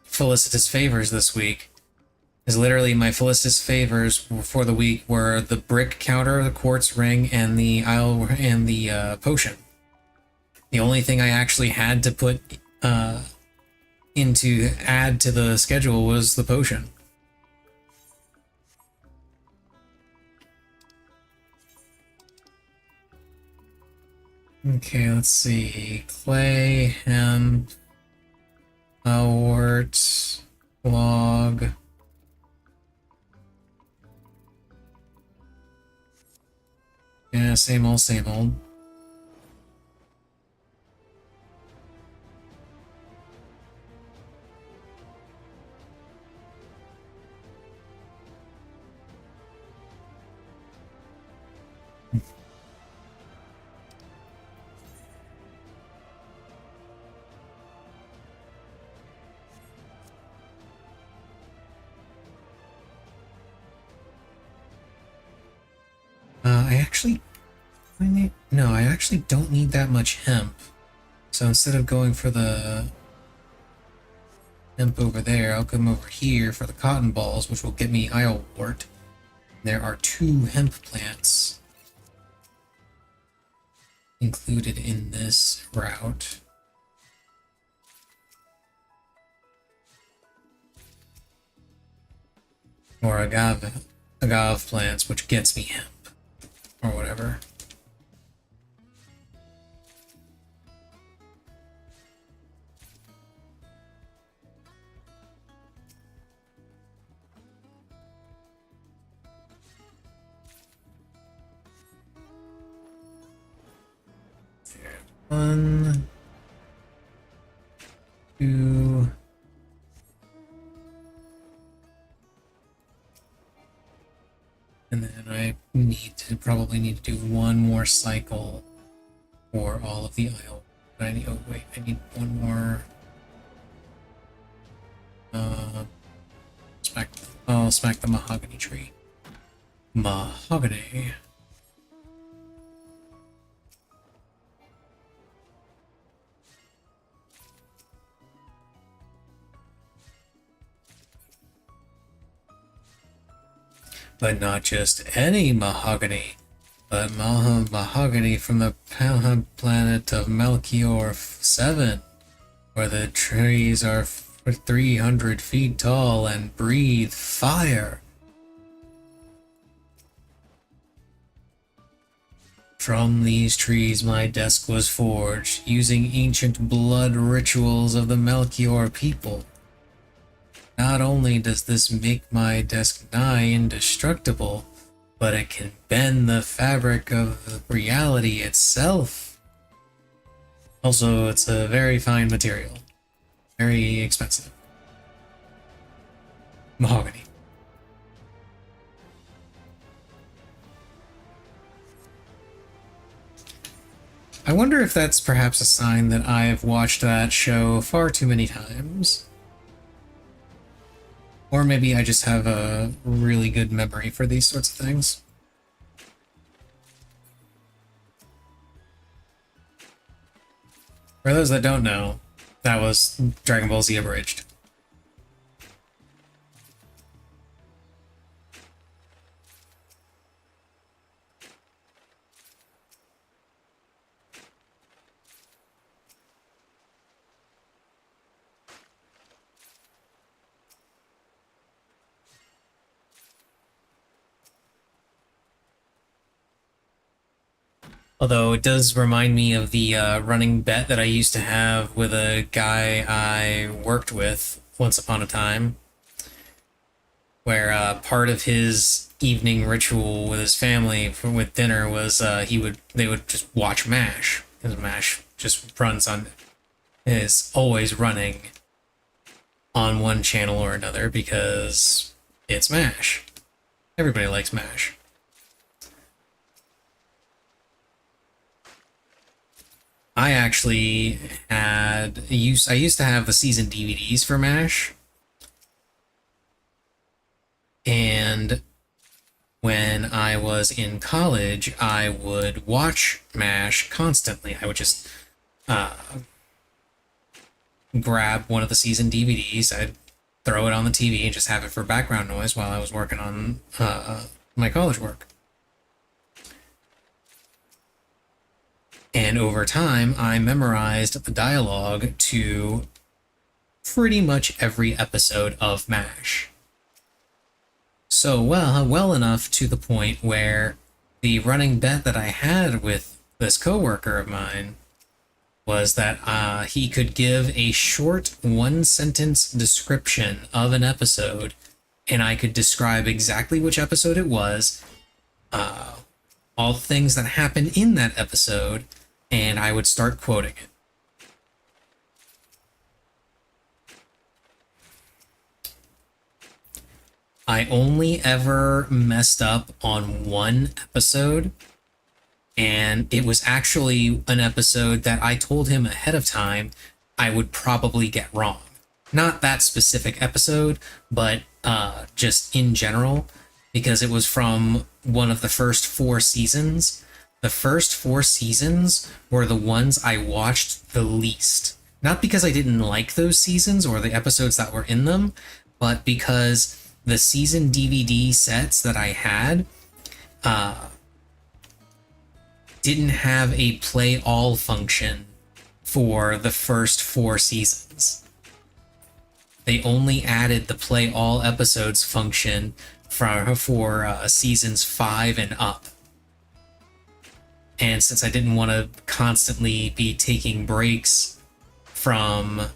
Felicitous Favors this week. Is literally my Felicitous Favors for the week were the brick counter, the quartz ring, and the potion. The only thing I actually had to put into add to the schedule was the potion. Okay, let's see. Clay, hemp, wort, log. Yeah, same old, same old. I actually, no, I actually don't need that much hemp. So instead of going for the hemp over there, I'll come over here for the cotton balls, which will get me isle wort. There are 2 hemp plants included in this route. Or agave plants, which gets me hemp. Or whatever. One, 2. And then I probably need to do one more cycle for all of the isle. But I need, oh wait, I need one more. I'll smack the mahogany tree. Mahogany. But not just any mahogany, but mahogany from the planet of Melchior 7, where the trees are 300 feet tall and breathe fire. From these trees my desk was forged, using ancient blood rituals of the Melchior people. Not only does this make my desk nigh indestructible, but it can bend the fabric of reality itself. Also, it's a very fine material. Very expensive. Mahogany. I wonder if that's perhaps a sign that I've watched that show far too many times. Or maybe I just have a really good memory for these sorts of things. For those that don't know, that was Dragon Ball Z Abridged. Although it does remind me of the running bet that I used to have with a guy I worked with once upon a time, where part of his evening ritual with his family with dinner was they would just watch MASH, because MASH just runs on is always running on one channel or another because it's MASH. Everybody likes MASH. I actually I used to have the season DVDs for MASH. And when I was in college, I would watch MASH constantly. I would just grab one of the season DVDs, I'd throw it on the TV and just have it for background noise while I was working on my college work. And over time, I memorized the dialogue to pretty much every episode of MASH. So well enough to the point where the running bet that I had with this coworker of mine was that he could give a short one-sentence description of an episode, and I could describe exactly which episode it was, all the things that happened in that episode, and I would start quoting it. I only ever messed up on one episode, and it was actually an episode that I told him ahead of time I would probably get wrong. Not that specific episode, but just in general, because it was from one of the first 4 seasons. The first 4 seasons were the ones I watched the least. Not because I didn't like those seasons or the episodes that were in them, but because the season DVD sets that I had didn't have a play all function for the first 4 seasons. They only added the play all episodes function for seasons 5 and up. And since I didn't want to constantly be taking breaks from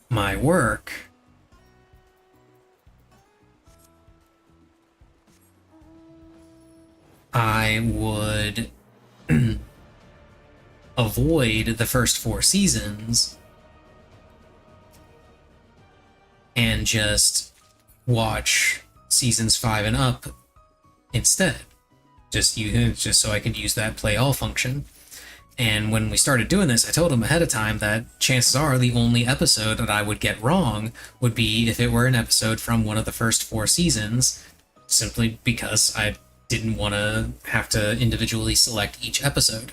my work, I would avoid the first 4 seasons and just watch seasons 5 and up instead. Just so I could use that play all function. And when we started doing this, I told him ahead of time that chances are the only episode that I would get wrong would be if it were an episode from one of the first 4 seasons, simply because I didn't want to have to individually select each episode.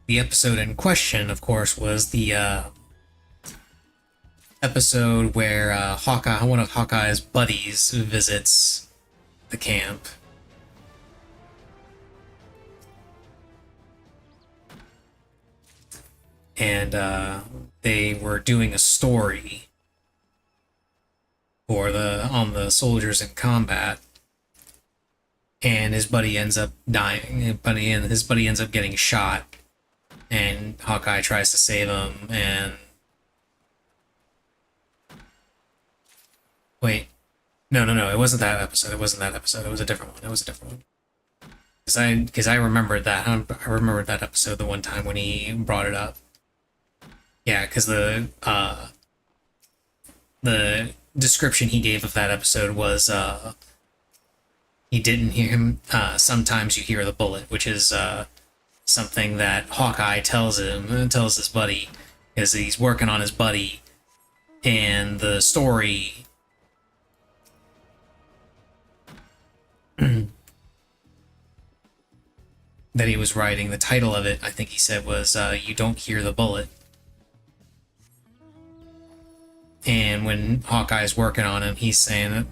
The episode in question, of course, was the episode where one of Hawkeye's buddies visits the camp. And they were doing a story on the soldiers in combat, and his buddy ends up dying. His buddy ends up getting shot, and Hawkeye tries to save him, and wait, no, it wasn't that episode. It was a different one. Because I remembered that. I remembered that episode the one time when he brought it up. Yeah, because the description he gave of that episode was he didn't hear him. Sometimes you hear the bullet, which is something that Hawkeye tells his buddy, because he's working on his buddy, and the story that he was writing, the title of it, I think he said, was You Don't Hear the Bullet. And when Hawkeye's working on him, he's saying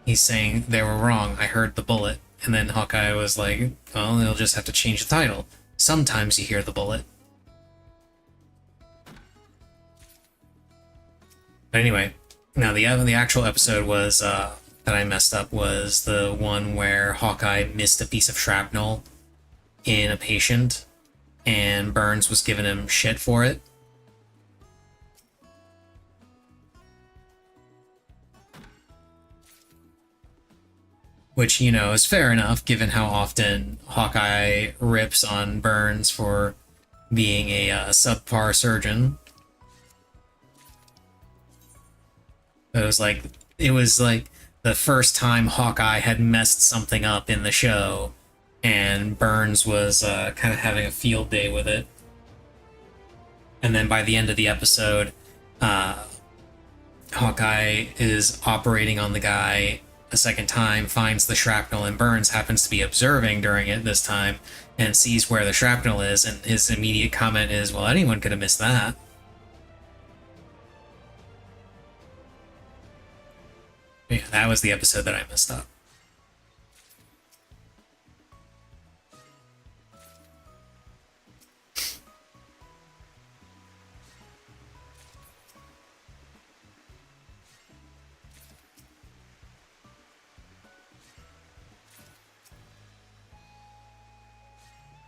they were wrong, I heard the bullet. And then Hawkeye was like, well, they'll just have to change the title. Sometimes you hear the bullet. But anyway, now the actual episode was that I messed up was the one where Hawkeye missed a piece of shrapnel in a patient, and Burns was giving him shit for it. Which, is fair enough, given how often Hawkeye rips on Burns for being a subpar surgeon. It was like the first time Hawkeye had messed something up in the show, and Burns was kind of having a field day with it. And then by the end of the episode, Hawkeye is operating on the guy, a second time, finds the shrapnel, and Burns happens to be observing during it this time and sees where the shrapnel is, and his immediate comment is, well, anyone could have missed that. Yeah, that was the episode that I messed up.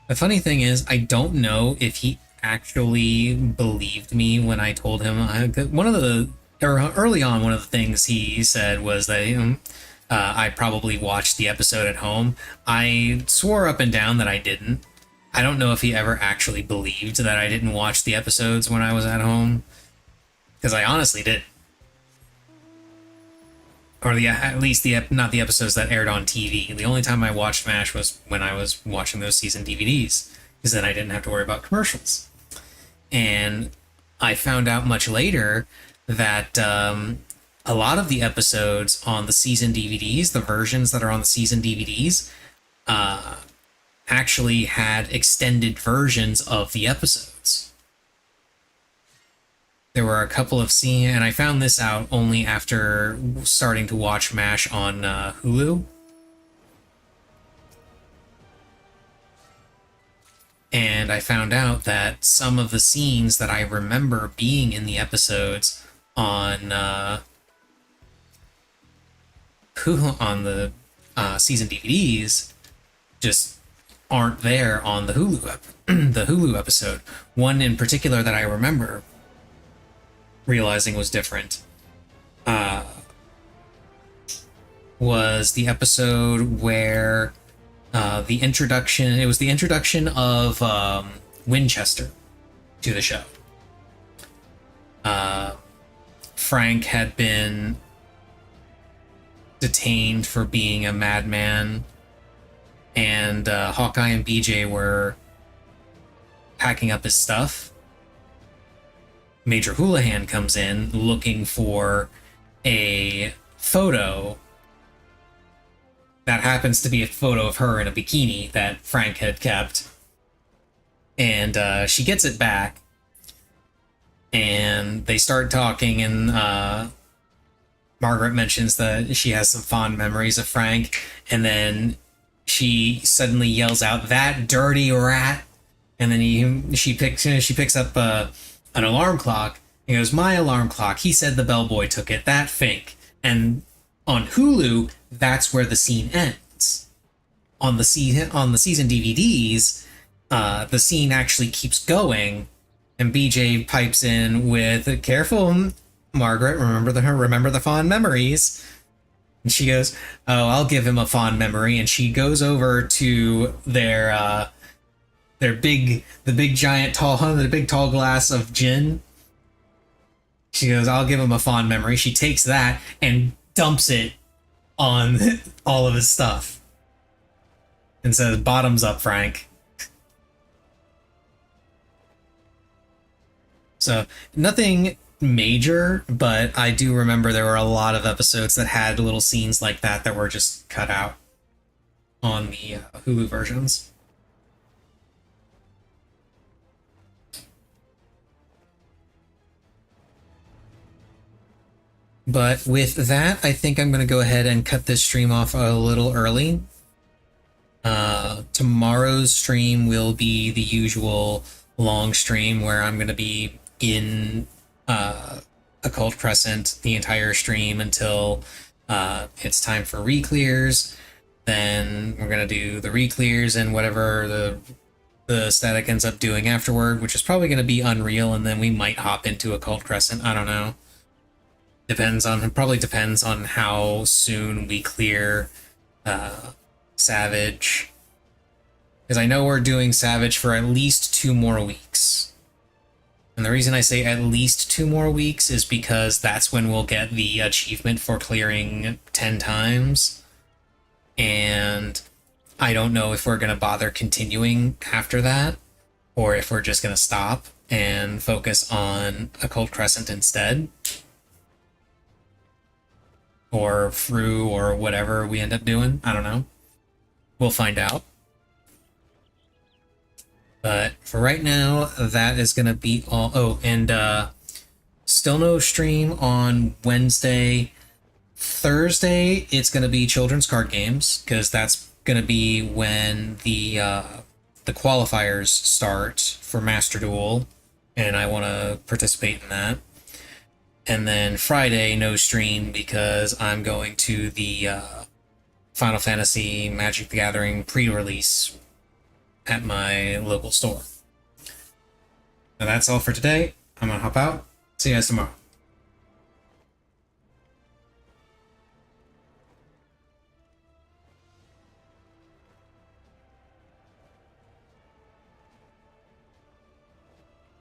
The funny thing is, I don't know if he actually believed me when I told him. One of the early on, one of the things he said was that I probably watched the episode at home. I swore up and down that I didn't. I don't know if he ever actually believed that I didn't watch the episodes when I was at home, because I honestly did. Or at least not the episodes that aired on TV. The only time I watched MASH was when I was watching those season DVDs, because then I didn't have to worry about commercials. And I found out much later that a lot of the episodes on the season DVDs, the versions that are on the season DVDs, actually had extended versions of the episodes. There were a couple of scenes, and I found this out only after starting to watch MASH on Hulu. And I found out that some of the scenes that I remember being in the episodes on Hulu, on the season DVDs just aren't there on the the Hulu episode. One in particular that I remember realizing was different was the episode where the introduction of Winchester to the show. Frank had been detained for being a madman, and Hawkeye and BJ were packing up his stuff. Major Houlihan comes in looking for a photo that happens to be a photo of her in a bikini that Frank had kept. And she gets it back, and they start talking, and Margaret mentions that she has some fond memories of Frank, and then she suddenly yells out, "That dirty rat!" And then she picks up an alarm clock. He goes, "My alarm clock. He said the bellboy took it. That Fink." And on Hulu, that's where the scene ends. On the season DVDs, the scene actually keeps going, and BJ pipes in with, "Careful, Margaret. Remember the fond memories." And she goes, "Oh, I'll give him a fond memory." And she goes over to the big tall glass of gin. She goes, "I'll give him a fond memory." She takes that and dumps it on all of his stuff and says, "Bottoms up, Frank." So nothing major, but I do remember there were a lot of episodes that had little scenes like that were just cut out on the Hulu versions. But with that, I think I'm going to go ahead and cut this stream off a little early. Tomorrow's stream will be the usual long stream where I'm going to be in Occult Crescent the entire stream until it's time for re-clears. Then we're going to do the re-clears and whatever the static ends up doing afterward, which is probably going to be Unreal, and then we might hop into Occult Crescent. I don't know. Probably depends on how soon we clear Savage. Because I know we're doing Savage for at least 2 more weeks. And the reason I say at least 2 more weeks is because that's when we'll get the achievement for clearing 10 times. And I don't know if we're going to bother continuing after that, or if we're just going to stop and focus on Occult Crescent instead. or through or whatever we end up doing. I don't know. We'll find out. But for right now, that is going to be all. Oh, and still no stream on Wednesday. Thursday, it's going to be children's card games because that's going to be when the qualifiers start for Master Duel, and I want to participate in that. And then Friday, no stream because I'm going to the Final Fantasy Magic the Gathering pre-release at my local store. Now that's all for today. I'm gonna hop out. See you guys tomorrow.